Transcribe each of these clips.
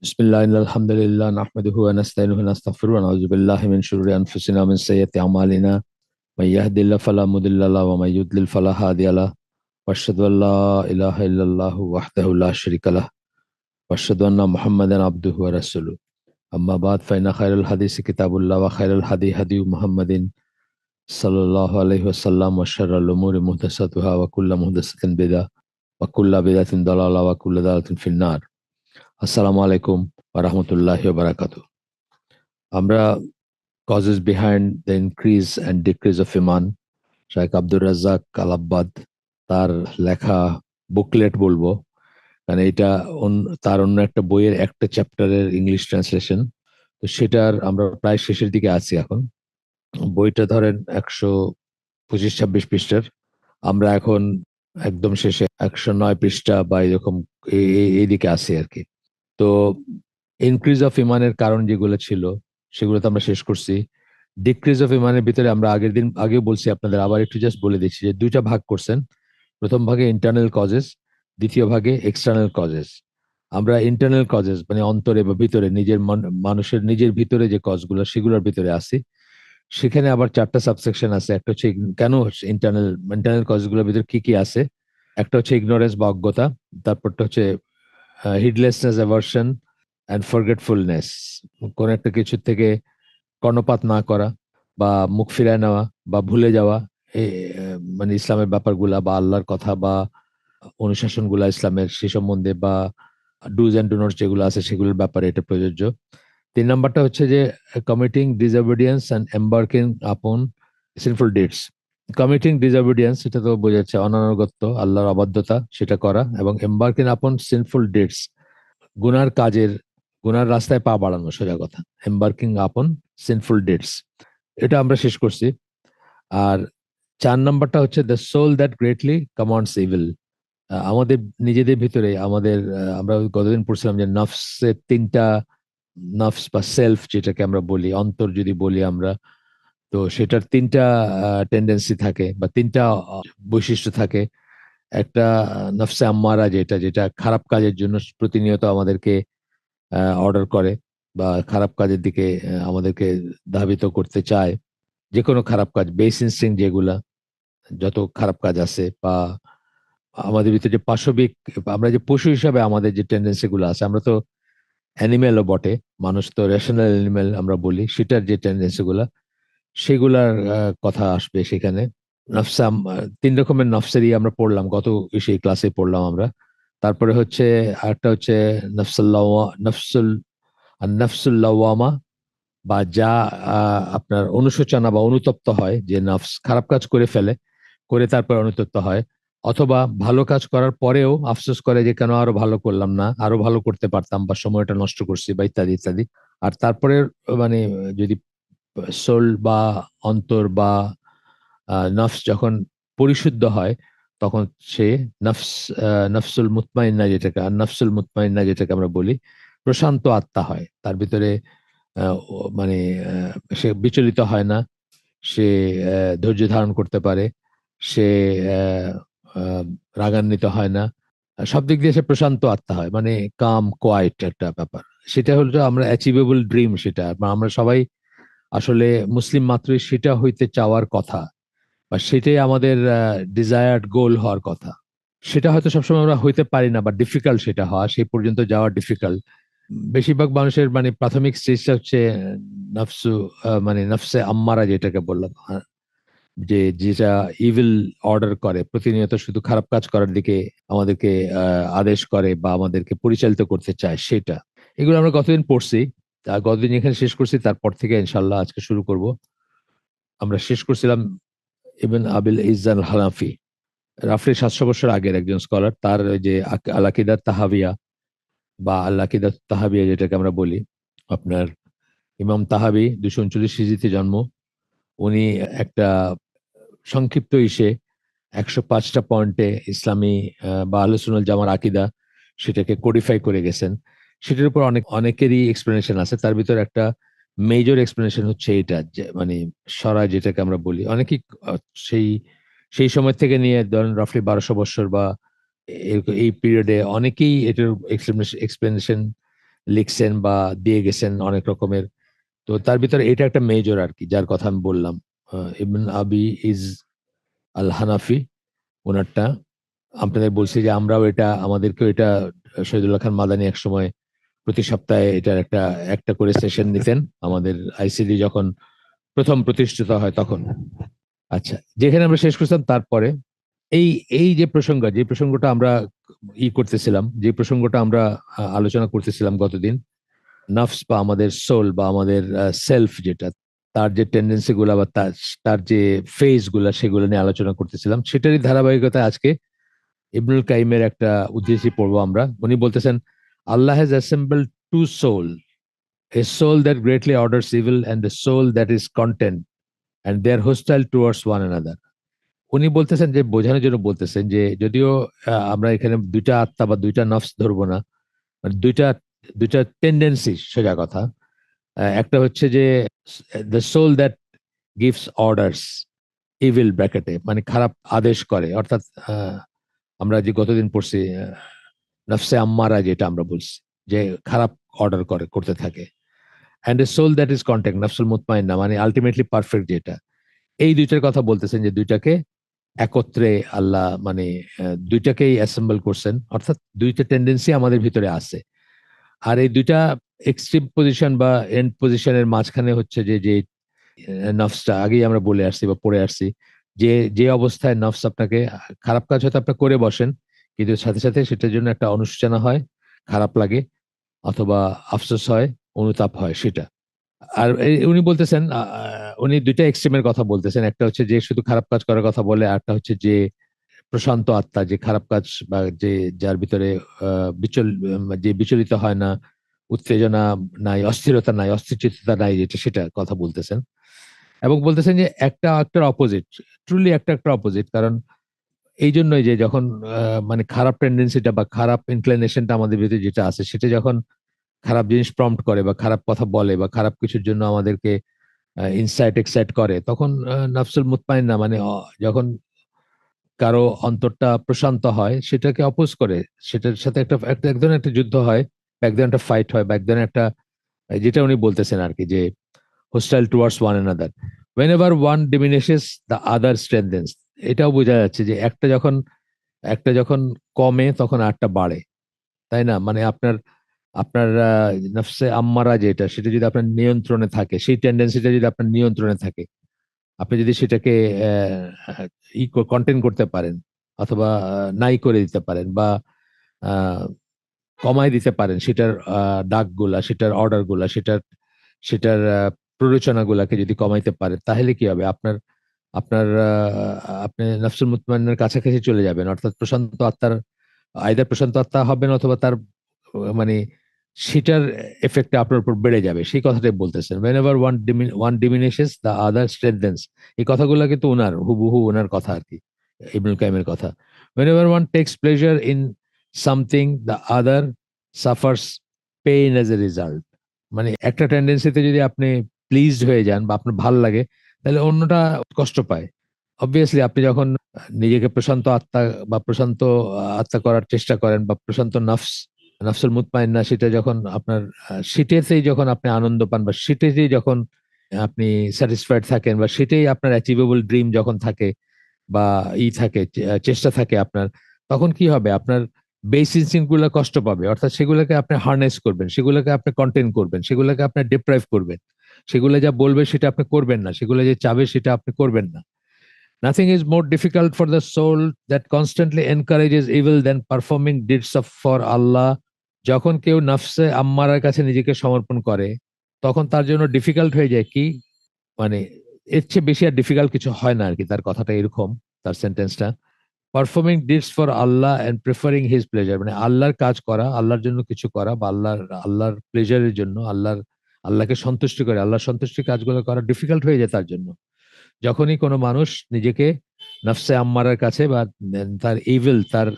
बिस्मिल्लाह अल्हम्दुलिल्लाह नहमदुहु व नस्तईनुहु व नस्तगफिरुहु व नऊज़ु बिल्लाहि मिन शुरूरि अनफुसिना व मिन सय्यिअति अमालिना मन यहदिल्लाहु फला मुदिल्ल लहु व मन युद्लिल फला हादिय लहु व अशहदु अन ला इलाहा इल्लल्लाहु वहदहु ला शरीका लहु व अशहदु अन्ना मुहम्मदन अब्दुहु व रसूलुहु अम्मा बाद फ़इन्न खैरल हदीस किताबुल्लाह व खैरल हदी हदी मुहम्मदिन सल्लल्लाहु अलैहि वसल्लम व शर्रल उमूरि मुहदसतुहा व कुल्लु मुहदसतिन बिदअह व कुल्लु बिदअतिन दलाला व कुल्लु दलालातिन फिन्नार। আসসালামু আলাইকুম ওয়া রাহমাতুল্লাহি ওয়া বারাকাতুহু। আমরা causes behind the increase and decrease of ইমান, শাইখ আব্দুর রাজ্জাক আল-আব্বাদ, তার লেখা বুকলেট বলবো, কারণ এটা তার অন্য একটা বইয়ের একটা চ্যাপ্টারের ইংলিশ ট্রান্সলেশন। তো সেটার আমরা প্রায় শেষের দিকে আছি এখন। বইটা ধরেন ১২৫-২৬ পৃষ্ঠার, আমরা এখন একদম শেষে ১০৯ পৃষ্ঠা বা এরকম এইদিকে আছি আর কি। তো ইনক্রিজ অফ ইমানের কারণ যেগুলো ছিল সেগুলো তো আমরা শেষ করছি। ডিক্রিজ অফ ইমানের ভিতরে আমরা আগেও বলছি আপনাদের, আবার একটু জাস্ট বলে দিচ্ছি যে দুইটা ভাগ করছেন। প্রথম ভাগে ইন্টারনাল কজেস, দ্বিতীয় ভাগে এক্সটার্নাল কজেস। আমরা ইন্টারনাল কজেস মানে অন্তরে বা ভিতরে মানুষের নিজের ভিতরে যে কজগুলো সেগুলোর ভিতরে আসি। সেখানে আবার 4টা সাবসেকশন আছে। একটা হচ্ছে কেন ইন্টারনাল ইন্টারনাল কজগুলোর ভিতরে কি কি আছে। একটা হচ্ছে ইগনোরেন্স বা অজ্ঞতা, তারপরটা হচ্ছে হিডলেসনেস, অ্যাভার্সন অ্যান্ড ফরগেটফুলনেস, কোন একটা কিছু থেকে কর্ণপাত না করা বা মুখ ফিরায় নেওয়া বা ভুলে যাওয়া, মানে ইসলামের ব্যাপারগুলা বা আল্লাহর কথা বা অনুশাসনগুলা ইসলামের সে সম্বন্ধে বা ডুজ অ্যান্ড ডু নটস যেগুলো আছে সেগুলোর ব্যাপারে এটা প্রযোজ্য। 3 নম্বরটা হচ্ছে যে কমিটিং ডিসঅবিডিয়েন্স অ্যান্ড এম্বার্কিং আপন সিনফুল ডিডস। কমিটিং ডিসঅবিডিয়েন্স এটা তো বোঝাচ্ছে অনানুগত্য, আল্লাহর অবাধ্যতা সেটা করা, এবং এম্বার্কিং আপন সিনফুল ডিডস গুনার রাস্তায় পা বাড়ানো, সোজা কথা, এম্বার্কিং আপন সিনফুল ডিডস। এটা আমরা শেষ করছি। আর 4 নম্বরটা হচ্ছে the soul that greatly commands evil. আমাদের নিজেদের ভিতরে আমাদের আমরা গতদিন পড়ছিলাম যে নফসের 3টা, নফস বা সেলফ যেটাকে আমরা বলি, অন্তর যদি বলি আমরা, তো সেটার 3টা টেন্ডেন্সি থাকে বা 3টা বৈশিষ্ট্য থাকে। একটা নফসে আম্মারা, যেটা যেটা খারাপ কাজের জন্য প্রতিনিয়ত আমাদেরকে অর্ডার করে বা খারাপ কাজের দিকে আমাদেরকে ধাবিত করতে চায়। যে কোনো খারাপ কাজ, বেস ইনস্টিংক্ট যেগুলা, যত খারাপ কাজ আছে বা আমাদের ভিতরে যে পাশবিক, আমরা যে পশু হিসাবে আমাদের যে টেন্ডেন্সি গুলো আছে, আমরা তো অ্যানিমেলও বটে, মানুষ তো রেশনাল অ্যানিমেল আমরা বলি, সেটার যে টেন্ডেন্সি গুলা সেগুলার কথা আসবে সেখানে। নফসা 3 রকমের নফসেরই আমরা পড়লাম, সেই ক্লাসে পড়লাম আমরা। তারপরে হচ্ছে আরেকটা হচ্ছে নফসুল লাওয়ামা, বা যা আপনার অনুশোচনা বা অনুতপ্ত হয়, যে নফস খারাপ কাজ করে ফেলে, করে তারপর অনুতপ্ত হয়, অথবা ভালো কাজ করার পরেও আফসোস করে যে কেন আরো ভালো করলাম না, আরো ভালো করতে পারতাম বা সময়টা নষ্ট করছি বা ইত্যাদি ইত্যাদি। আর তারপরে মানে যদি সোল বা অন্তর বা নফস যখন পরিশুদ্ধ হয়, তখন সে নফস নফসুল মুতমাইন্না যেটাকে, আর নফসুল মুতমাইন্না যেটাকে আমরা বলি, প্রশান্ত আত্মা হয়। তার ভিতরে মানে সে বিচলিত হয় না, সে ধৈর্য ধারণ করতে পারে, সে আহ, আহ, রাগান্বিত হয় না, সব দিক দিয়ে সে প্রশান্ত আত্মা হয়, মানে কাম কোয়াইট একটা ব্যাপার। সেটা হলো আমরা অ্যাচিভেবল ড্রিম, সেটা আমরা সবাই আসলে মুসলিম মাত্রই সেটা হইতে চাওয়ার কথা, বা সেটাই আমাদের ডিজায়ার্ড গোল হওয়ার কথা। সেটা হয়তো সবসময় আমরা হইতে পারি না, বা ডিফিকাল্ট সেটা হওয়া, সেই পর্যন্ত যাওয়া ডিফিকাল্ট। বেশিরভাগ মানুষের মানে প্রাথমিক স্টেজটা হচ্ছে নফসু, মানে নফসে আম্মারা যেটাকে বললাম, যে যেটা ইভিল অর্ডার করে, প্রতিনিয়ত শুধু খারাপ কাজ করার দিকে আমাদেরকে আদেশ করে বা আমাদেরকে পরিচালিত করতে চায়, সেটা। এগুলো আমরা গতদিন পড়ছি, গতদিন এখানে শেষ করছি, তারপর থেকে ইনশাল্লাহ আজকে শুরু করব। আমরা শেষ করছিলাম ইবন আবিল ইজাল হানাফি, রাফলি 700 বছর আগের একজন স্কলার। তার ওই যে আল আকিদাত তাহাবিয়া বা আল আকিদাত তাহাবিয়া যেটাকে আমরা বলি, আপনার ইমাম তাহাবি 239 হিজরিতে জন্ম। উনি একটা সংক্ষিপ্ত 105টা পয়েন্টে ইসলামী বা আহলে সুন্নাত জামার আকিদা সেটাকে কোডিফাই করে গেছেন। সেটার উপর অনেকেরই এক্সপ্লেনেশন আছে। তার ভিতর একটা মেজর এক্সপ্লেনেশন হচ্ছে এটা, যে মানে সরায় যেটাকে আমরা বলি, অনেকেই সেই সেই সময় থেকে নিয়ে ধরেন রাফলি 1200 বছর বা এই পিরিয়ডে অনেকেই এটার এক্সপ্লেনেশন লিখছেন বা দিয়ে গেছেন অনেক রকমের। তো তার ভিতরে এটা একটা মেজর আর কি, যার কথা আমি বললাম। ইবন আবি ইজ আল হানাফি, ওনারটা আপনাদের বলছি যে আমরাও এটা, আমাদেরকেও এটা শহীদুল্লাহ খান মাদানী এক সময় প্রতি সপ্তাহে এটার একটা একটা করে সেশন নিতেন আমাদের আইসিডি যখন প্রথম প্রতিষ্ঠিত হয় তখন। আচ্ছা, যেখানে আমরা শেষ করছিলাম তারপরে এই এই যে প্রসঙ্গটা আমরা করতেছিলাম, যে প্রসঙ্গটা আমরা আলোচনা করতেছিলাম গতদিন, নফস বা আমাদের সোল বা আমাদের সেলফ যেটা, তার যে টেন্ডেন্সি গুলা বা তার তার যে ফেজ গুলা সেগুলো নিয়ে আলোচনা করতেছিলাম, সেটারই ধারাবাহিকতায় আজকে ইবনুল কাইমের একটা উদ্ধৃতি পড়বো আমরা। উনি বলতেছেন, Allah has assembled two soul, a soul that greatly orders evil and a soul that is content, and they are hostile towards one another. উনি বলতেছেন যে, বোঝানোর জন্য বলতেছেন যে যদিও আমরা এখানে দুইটা আত্মা বা দুইটা নফস ধরবো না, মানে দুইটা দুইটা টেন্ডেন্সি, সোজা কথা। একটা হচ্ছে যে the soul that gives orders evil, ব্র্যাকেটে মানে খারাপ আদেশ করে, অর্থাৎ আমরা যে গতদিন পড়ছি নফসে আম্মারা, যেটা আমরা বলছি যে খারাপ অর্ডার করে করতে থাকে। And a soul that is content, নফসুল মুতমাইন্না, মানে আলটিমেটলি পারফেক্ট যেটা। এই দুইটার কথা বলতেছেন যে দুইটাকে একত্রে আল্লাহ মানে দুইটাকেই অ্যাসেম্বল করছেন, অর্থাৎ দুইটা টেন্ডেন্সি আমাদের ভিতরে আছে। আর এই দুইটা এক্সট্রিম পজিশন বা এন্ড পজিশনের মাঝখানে হচ্ছে যে যে নফসটা আগেই আমরা বলে আসছি বা পড়ে আসছি, যে যে অবস্থায় নফস আপনাকে খারাপ কাজ হয়তো আপনি করে বসেন, কিন্তু সাথে সাথে সেটার জন্য একটা অনুশোচনা হয়, খারাপ লাগে, অথবা আফসোস হয়, অনুতাপ হয় সেটা। আর উনি বলতেছেন, উনি দুইটা এক্সট্রিমের কথা বলতেছেন, একটা হচ্ছে যে শুধু খারাপ কাজ করার কথা বলে, আর একটা হচ্ছে যে প্রশান্ত আত্মা, যে খারাপ কাজ বা যে যার ভিতরে যে বিচলিত হয় না, উত্তেজনা নাই, অস্থিরতা নাই, অস্থিরচিত্ততা নাই, যেটা সেটা কথা বলতেছেন। এবং বলতেছেন যে একটা একটার অপোজিট, ট্রুলি একটা একটা অপোজিট। কারণ এই জন্যই যে যখন মানে খারাপ টেন্ডেন্সিটা বা খারাপ ইনক্লিনেশনটা আমাদের ভিতরে যেটা আছে, সেটা যখন খারাপ জিনিস প্রম্পট করে বা খারাপ কথা বলে বা খারাপ কিছুর জন্য আমাদেরকে ইনসাইট এক্সাইট করে, তখন নাফসুল মুতমাইন্না মানে যখন কারো অন্তরটা প্রশান্ত হয়, সেটাকে অপোজ করে, সেটার সাথে একটা একটা এক ধরনের একটা যুদ্ধ হয়, বা এক ধরনের একটা ফাইট হয়, বা এক ধরনের একটা যেটা উনি বলতেছেন আর কি, যে hostile towards one another. whenever one diminishes the other strengthens, এটাও বোঝা যাচ্ছে যে একটা যখন কমে তখন আরেকটা বাড়ে, তাই না? মানে আপনার আপনার নফসে আম্মারা যেটা, সেটা যদি আপনার নিয়ন্ত্রণে থাকে, সেই টেন্ডেন্সিটা যদি আপনার নিয়ন্ত্রণে থাকে, আপনি যদি সেটাকে কন্টেন করতে পারেন, অথবা নাই করে দিতে পারেন, বা আহ, কমায় দিতে পারেন সেটার ডাকগুলা, সেটার অর্ডার গুলা, সেটার সেটার প্ররোচনা গুলাকে যদি কমাইতে পারেন, তাহলে কি হবে? আপনার আপনার আপনি নফসুল মুতমাইন্নার কাছাকাছি চলে যাবেন, অর্থাৎ প্রশান্ত আত্মার, আইদার প্রশান্ত আত্মা হবেন, অথবা তার মানে সেটার এফেক্টটা আপনার উপর বেড়ে যাবে, সেই কথাটাই বলতেছেন। whenever one diminishes the other strengthens, এই কথাগুলো কিন্তু ওনার হুবহু ওনার কথা আর কি, ইবনুল কাইমের কথা। whenever one takes pleasure in something, the other suffers pain as a result. মানে একটা টেন্ডেন্সিতে যদি আপনি প্লিজড হয়ে যান বা আপনার ভাল লাগে, তাহলে অন্যটা কষ্ট পায়। অবভিয়াসলি আপনি যখন নিজেকে প্রশান্ত আত্মা বা প্রশান্ত আত্মা করার চেষ্টা করেন, বা প্রশান্ত নফসুল মুতমাইন্না, সেটা যখন আপনার সেটাতেই যখন আপনি আনন্দ পান, বা সেটাতেই যখন আপনি স্যাটিসফাইড থাকেন, বা সেটাই আপনার অ্যাচিভেবল ড্রিম যখন থাকে, বা থাকে, চেষ্টা থাকে আপনার, তখন কি হবে? আপনার বেস ইনস্টিংক্ট গুলো কষ্ট পাবে, অর্থাৎ সেগুলোকে আপনি হার্নেস করবেন, সেগুলোকে আপনি কন্টেন করবেন, সেগুলোকে আপনি ডিপ্রাইভ করবেন, সেগুলো যা বলবে সেটা আপনি করবেন না, সেগুলো যে চাবে সেটা আপনি করবেন না। Nothing is more difficult for the soul that constantly encourages evil than performing deeds of for Allah. যখন কেউ নফসে আম্মারার কাছে নিজেকে সমর্পণ করে, তখন তার জন্য ডিফিকাল্ট হয়ে যায় কি, মানে এর চেয়ে বেশি আর ডিফিকাল্ট কিছু হয় না আর কি। তার কথাটা এরকম, তার সেন্টেন্সটা, performing deeds for Allah and preferring his pleasure, মানে আল্লাহর কাজ করা, আল্লাহর জন্য কিছু করা, বা আল্লাহর প্লেজারের জন্য, আল্লাহকে সন্তুষ্টি করে আল্লাহর সন্তুষ্টির কাজগুলো করা ডিফিকাল্ট হয়ে যায় তার জন্য। যখনই কোনো মানুষ নিজেকে নফসে আম্মারার কাছে, বা তার ইভিল, তার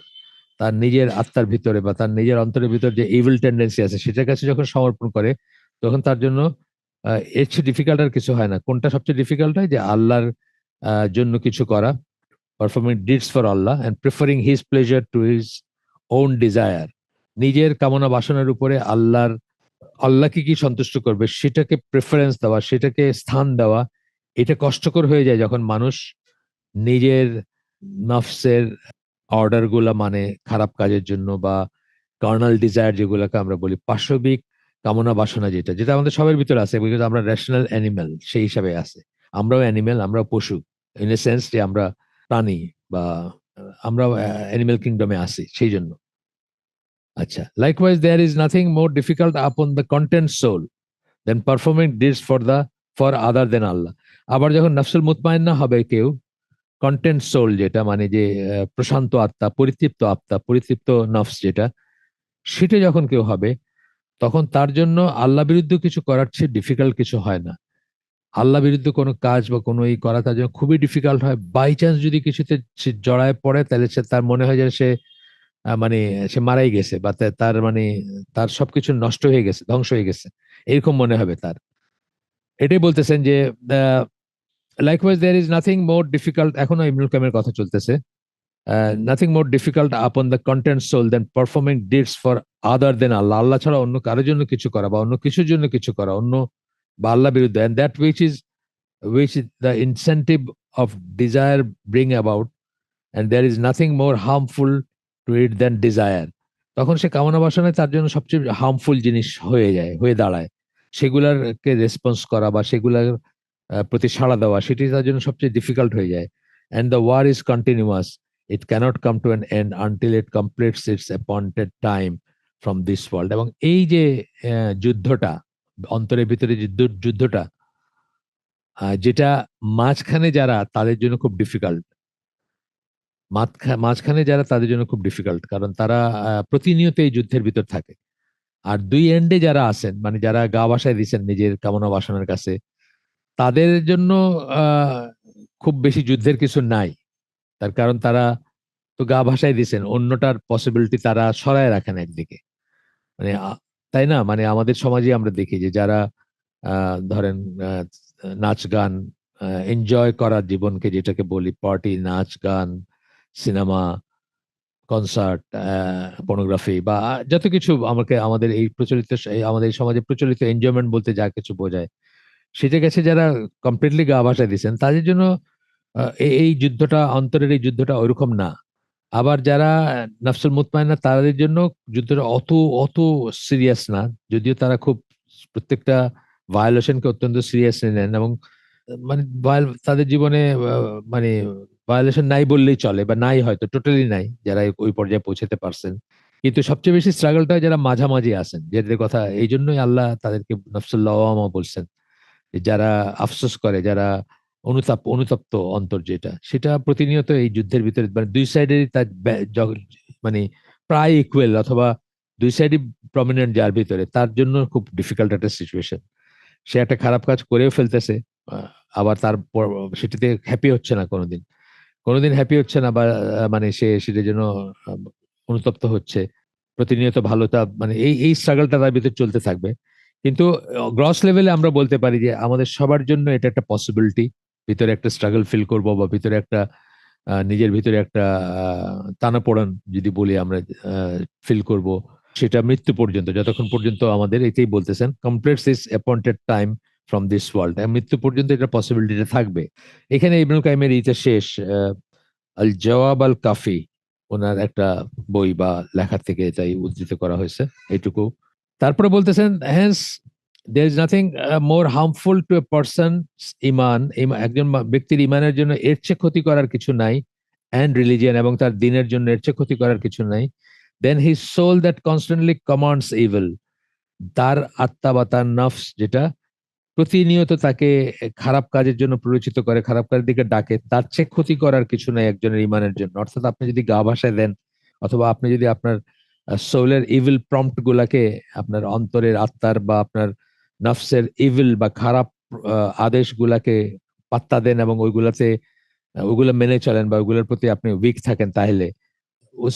তার নিজের আত্মার ভিতরে বা তার নিজের অন্তরের ভিতর যে ইভিল টেন্ডেন্সি আছে, সেটার কাছে যখন সমর্পণ করে, তখন তার জন্য এর চেয়ে ডিফিকাল্ট আর কিছু হয় না। কোনটা সবচেয়ে ডিফিকাল্ট হয়? যে আল্লাহর জন্য কিছু করা, performing deeds for Allah and preferring his pleasure to his own desire, নিজের কামনা বাসনার উপরে আল্লাহর আল্লাহকে কি সন্তুষ্ট করবে সেটাকে প্রেফারেন্স দেওয়া, সেটাকে স্থান দেওয়া, এটা কষ্টকর হয়ে যায় যখন মানুষ নিজের নফসের অর্ডার গুলা মানে খারাপ কাজের জন্য, বা কার্নাল ডিজায়ার যেগুলোকে আমরা বলি, পাশবিক কামনা বাসনা, যেটা যেটা আমাদের সবার ভিতরে আছে, বিকজ আমরা ন্যাশনাল অ্যানিমেল সেই হিসাবে আছে। আমরাও অ্যানিমেল, আমরাও পশু, ইন এ সেন্স যে আমরা প্রাণী, বা আমরাও অ্যানিমেল কিংডমে আছি সেই জন্য। আচ্ছা, likewise there is nothing more difficult upon the content soul than performing deeds for other than Allah. আবার যখন নফসুল মুতমাইন্না হবে কেউ, কন্টেন্ট সোল যেটা মানে যে প্রশান্ত আত্মা, পরিতৃপ্ত আত্মা, পরিতৃপ্ত নফস যেটা, সেটা যখন কেউ হবে, তখন তার জন্য আল্লাহ বিরুদ্ধ কিছু করার চেয়ে ডিফিকাল্ট কিছু হয় না। আল্লাহ বিরুদ্ধে কোনো কাজ বা কোনো এই করা তার জন্য খুবই ডিফিকাল্ট হয়। বাই চান্স যদি কিছুতে সে জড়ায় পড়ে, তাহলে সে তার মনে হয় যে সে মানে সে মারাই গেছে, বা তার মানে তার সবকিছু নষ্ট হয়ে গেছে, ধ্বংস হয়ে গেছে, এরকম মনে হবে তার। এটাই বলতেছেন যে likewise there is nothing more difficult, এখনো ইবনুল কাইমের কথা চলতেছে, nothing more difficult upon the content soul than performing deeds for other than Allah. Allah ছাড়া অন্য কারোর জন্য কিছু করা, বা অন্য কিছুর জন্য কিছু করা, অন্য বা আল্লাহ বিরুদ্ধে, and that which is the incentive of desire bring about, and there is nothing more harmful to it than desire. তখন সে কামনা বাসনায় তার জন্য সবচেয়ে হার্মফুল জিনিস হয়ে যায়, হয়ে দাঁড়ায়। সেগুলারকে রেসপন্স করা বা সেগুলার প্রতি সাড়া দেওয়া, সেটি তার জন্য সবচেয়ে ডিফিকাল্ট হয়ে যায়। And the war is continuous, it cannot come to an end until it completes its appointed time from this world. এবং এই যে যুদ্ধটা, অন্তরের ভিতরে যে যুদ্ধটা, যেটা মাঝখানে যারা, তাদের জন্য খুব ডিফিকাল্ট। মাঝখানে যারা, তাদের জন্য খুব ডিফিকাল্ট, কারণ তারা প্রতিনিয়ত এই যুদ্ধের ভিতর থাকে। আর দুই এন্ডে যারা আছেন, মানে যারা গা ভাসায় দিচ্ছেন নিজের কামনা বাসনার কাছে, তাদের জন্য আহ খুব বেশি যুদ্ধের কিছু নাই। তার কারণ তারা তো গা ভাসায় দিচ্ছেন, অন্যটার পসিবিলিটি তারা সরায় রাখেন একদিকে। মানে তাই না? মানে আমাদের সমাজে আমরা দেখি যে যারা ধরেন নাচ গান, এনজয় করার জীবনকে যেটাকে বলি, পার্টি, নাচ গান, সিনেমা, কনসার্ট, পর্নোগ্রাফি, বা যত কিছু আমাকে আমাদের এই প্রচলিত আমাদের এই সমাজে প্রচলিত এনজয়মেন্ট বলতে যা কিছু বোঝায়, সেটা গেছে যারা কমপ্লিটলি গা ভাসায় দিচ্ছেন, তাদের জন্য এই যুদ্ধটা, অন্তরের এই যুদ্ধটা ওইরকম না। আবার যারা নাফসুল মুতমাইন্না, তাদের জন্য যুদ্ধটা অত অত সিরিয়াস না, যদিও তারা খুব প্রত্যেকটা ভায়োলেশনকে অত্যন্ত সিরিয়াসলি নেন, এবং মানে তাদের জীবনে মানে ভায়োলেশন নাই বললেই চলে, বা নাই, হয়তো টোটালি নাই যারা ওই পর্যায়ে পৌঁছাতে পারছেন। কিন্তু সবচেয়ে বেশি স্ট্রাগলটা যারা মাঝামাঝি আছেন, যাদের কথা এই জন্যই আল্লাহ তাদেরকে নফসুল লাওয়ামা বলছেন, যে যারা আফসোস করে, যারা অনুতপ্ত অন্তর, যেটা সেটা প্রতিনিয়ত এই যুদ্ধের ভিতরে, মানে দুই সাইডেরই তার মানে প্রায় ইকুয়াল, অথবা দুই সাইডই প্রমিনেন্ট যার ভিতরে, তার জন্য খুব ডিফিকাল্ট একটা সিচুয়েশন। সে একটা খারাপ কাজ করেও ফেলতেছে, আবার সেটাতে হ্যাপি হচ্ছে না, কোনোদিন কোনোদিন হ্যাপি হচ্ছে না, বা মানে সে সেটার জন্য আহ, অনুতপ্ত হচ্ছে প্রতিনিয়ত। ভালোটা মানে এই স্ট্রাগলটা তার ভিতরে চলতে থাকবে। কিন্তু গ্রস লেভেলে আমরা বলতে পারি যে আমাদের সবার জন্য এটা একটা পসিবিলিটি। ভিতরে একটা স্ট্রাগল ফিল করব, বা ভিতরে একটা নিজের ভিতরে একটা টানাপোড়েন যদি বলি আমরা, ফিল করব, সেটা মৃত্যু পর্যন্ত, যতক্ষণ পর্যন্ত আমাদের, এটাই বলতেছেন, completes this appointed time from this world, মৃত্যু পর্যন্ত এটা পসিবিলিটিটা থাকবে। এখানে ইবনুল কাইমের ইতে শেষ, আল জওয়াব আল কাফি, ওনার একটা বই বা লেখার থেকে এটাই উদ্ধৃত করা হয়েছে, এইটুকু। তারপরে বলতেছেন, hence there is nothing more harmful to a person's ইমান, একজন ব্যক্তির ইমানের জন্য এর চেয়ে ক্ষতি করার কিছু নাই, and religion, এবং তার দিনের জন্য এর চেয়ে ক্ষতি করার কিছু নাই, then his soul that constantly commands evil, তার আত্মা বা তার নফস যেটা প্রতিনিয়ত তাকে খারাপ কাজের জন্য প্ররোচিত করে, খারাপ কাজের দিকে ডাকে, তার চেয়ে ক্ষতি করার কিছু নাই একজনের ইমানের জন্য। অর্থাৎ আপনি যদি গা ভাসায় দেন, অথবা আপনি যদি আপনার সোলের ইভিল প্রম্পট গুলাকে, আপনার অন্তরের আত্মার বা আপনার নফসের ইভিল বা খারাপ আদেশ গুলাকে পাত্তা দেন, এবং ওইগুলো মেনে চলেন, বা ওইগুলোর প্রতি আপনি উইক থাকেন, তাহলে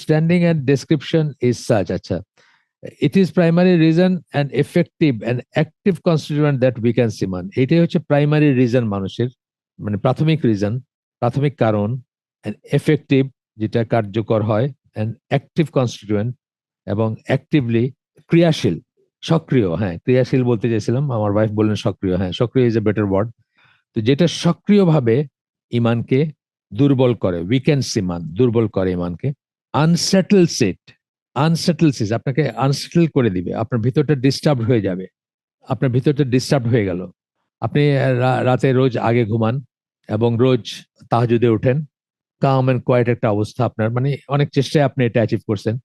standing and description is such, আচ্ছা, it is primary reason and effective and active constituent that we can see man. এটাই হচ্ছে প্রাইমারি রিজন মানুষের, মানে প্রাথমিক রিজন, প্রাথমিক কারণ, অ্যান্ড এফেক্টিভ, যেটা কার্যকর হয়, অ্যান্ড অ্যাক্টিভ কনস্টিটিউয়েন্ট, এবং অ্যাক্টিভলি ক্রিয়াশীল। সক্রিয়, হ্যাঁ, ক্রিয়াশীল বলতে চাইছিলাম, আমার ওয়াইফ বললেন সক্রিয়। হ্যাঁ, সক্রিয় ইজ এ বেটার ওয়ার্ড। তো যেটা সক্রিয়ভাবে ইমানকে দুর্বল করে, উইকেন্ডস ইমান, দুর্বল করে ইমানকে। আনসেটেলস ইট, আনসেটেলস ইট, আপনাকে আনসেটেল করে দিবে, আপনার ভিতরটা ডিস্টার্ব হয়ে যাবে, আপনার ভিতরটা ডিস্টার্ব হয়ে গেল। আপনি রাতে রোজ আগে ঘুমান এবং রোজ তাহাজ্জুদে ওঠেন, কাম এন্ড কোয়াইট একটা অবস্থা আপনার, মানে অনেক চেষ্টায় আপনি এটা অ্যাচিভ করছেন।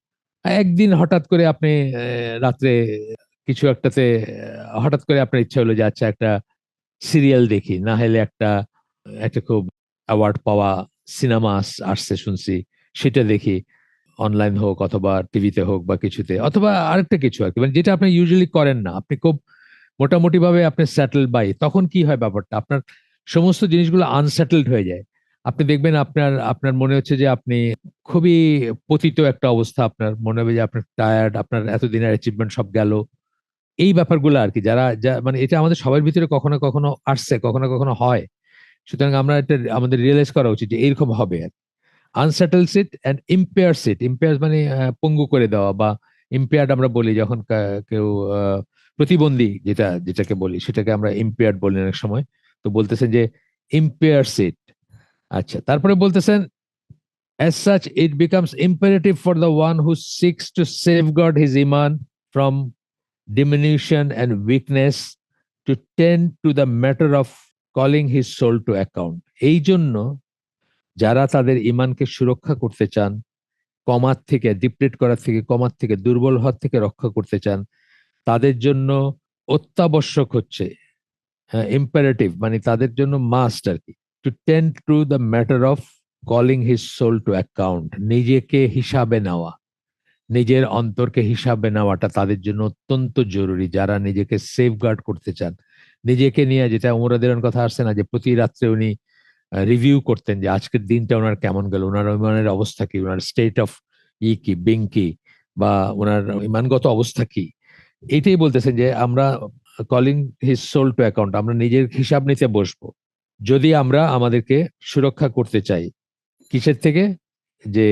একদিন হঠাৎ করে আপনি রাত্রে কিছু একটাতে হঠাৎ করে আপনার ইচ্ছা হলো যে আচ্ছা একটা সিরিয়াল দেখি, না হলে একটা একটা খুব অ্যাওয়ার্ড পাওয়া সিনেমা আসছে শুনছি, সেটা দেখি, অনলাইন হোক অথবা টিভিতে হোক বা কিছুতে, অথবা আরেকটা কিছু আর কি, মানে যেটা আপনি ইউজুয়ালি করেন না, আপনি খুব মোটামুটি ভাবে আপনি সেটেল বাই, তখন কি হয় ব্যাপারটা, আপনার সমস্ত জিনিসগুলো আনসেটেলড হয়ে যায়। আপনি দেখবেন আপনার আপনার মনে হচ্ছে যে আপনি খুবই পতিত একটা অবস্থা, আপনার মনে হবে যে আপনার টায়ার্ড, আপনার এতদিনের অ্যাচিভমেন্ট সব গেল, এই ব্যাপারগুলো আর কি, মানে এটা আমাদের সবার ভিতরে কখনো কখনো আসছে, কখনো কখনো হয়। সুতরাং আমরা এটা আমাদের রিয়েলাইজ করা উচিত যে এরকম হবে আর। আনসেটেলস ইট অ্যান্ড ইম্পেয়ার্স ইট, ইম্পেয়ার্স মানে পঙ্গু করে দেওয়া, বা ইম্পেয়ার্ড আমরা বলি যখন কেউ প্রতিবন্ধী, যেটাকে বলি সেটাকে আমরা ইম্পেয়ার্ড বলি অনেক সময়। তো বলতেছেন যে ইম্পেয়ার্স ইট। আচ্ছা, তারপরে বলতেছেন as such it becomes imperative for the one who seeks to safeguard his iman from diminution and weakness to tend to the matter of calling his soul to account। এই জন্য যারা তাদের ইমানকে সুরক্ষা করতে চান, কমার থেকে, ডিপ্লিট করার থেকে, কমার থেকে, দুর্বল হওয়ার থেকে রক্ষা করতে চান, তাদের জন্য অত্যাবশ্যক হচ্ছে, হ্যাঁ, ইম্পারেটিভ মানে তাদের জন্য মাস্ট আর কি, to tend to the matter of calling his soul to account, নিজেকে হিসাবে নেওয়া, নিজের অন্তরকে হিসাবে নেওয়াটা তাদের জন্য অত্যন্ত জরুরি, যারা নিজেকে সেফগার্ড করতে চান। নিজেকে নিয়ে, যেটা ওমরাদের কথা আসছে না, যে প্রতি রাত্রে উনি রিভিউ করতেন যে আজকের দিনটা ওনার কেমন গেল, ওনার ইমানের অবস্থা কি, ওনার স্টেট অফ কি বিং কি, বা ওনার ইমানগত অবস্থা কি। এটাই বলতেছেন যে আমরা calling his soul to account, আমরা নিজের হিসাব নিতে বসবো যদি আমরা আমাদেরকে সুরক্ষা করতে চাই। কিসের থেকে? যে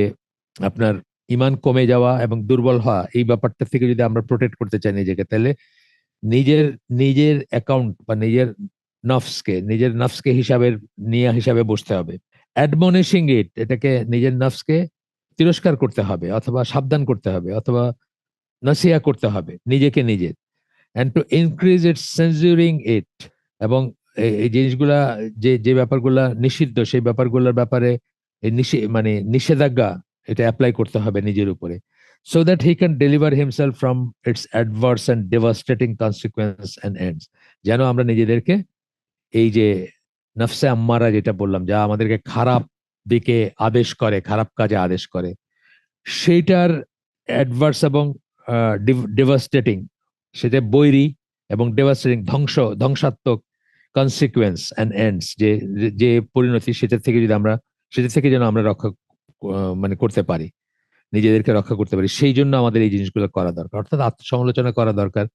আপনার ইমান কমে যাওয়া এবং দুর্বল হওয়া, এই ব্যাপারটা থেকে যদি আমরা প্রোটেক্ট করতে চাই নিজেকে, তাহলে নিজের নিজের অ্যাকাউন্ট বা নিজের নফসকে হিসাবে বসতে হবে। অ্যাডমনিশিং ইট, এটাকে নিজের নফসকে তিরস্কার করতে হবে, অথবা সাবধান করতে হবে, অথবা নসিহা করতে হবে নিজেকে নিজে। অ্যান্ড টু ইনক্রিজ ইট সেন্সুরিং ইট, এবং এই জিনিসগুলা, যে যে ব্যাপারগুলা নিষিদ্ধ, সেই ব্যাপারগুলোর ব্যাপারে মানে নিষেধাজ্ঞা, এটা অ্যাপ্লাই করতে হবে নিজের উপরে, so that he can deliver himself from its adverse and devastating consequence and ends. যেন আমরা নিজেদেরকে এই যে নফসে আম্মারা যেটা বললাম, যা আমাদেরকে খারাপ দিকে আদেশ করে, খারাপ কাজে আদেশ করে, সেইটার অ্যাডভার্স এবং ডেভাস্টেটিং, সেটা বৈরী এবং ডেভাস্টেটিং, ধ্বংসাত্মক কনসিকুয়েন্স অ্যান্ড এন্ডস, যে যে পরিণতি, সেটা থেকে যেন আমরা রক্ষা মানে করতে পারি, নিজেদেরকে রক্ষা করতে পারি। সেই জন্য আমাদের এই জিনিসগুলো করা দরকার, অর্থাৎ আত্মসমালোচনা করা দরকার।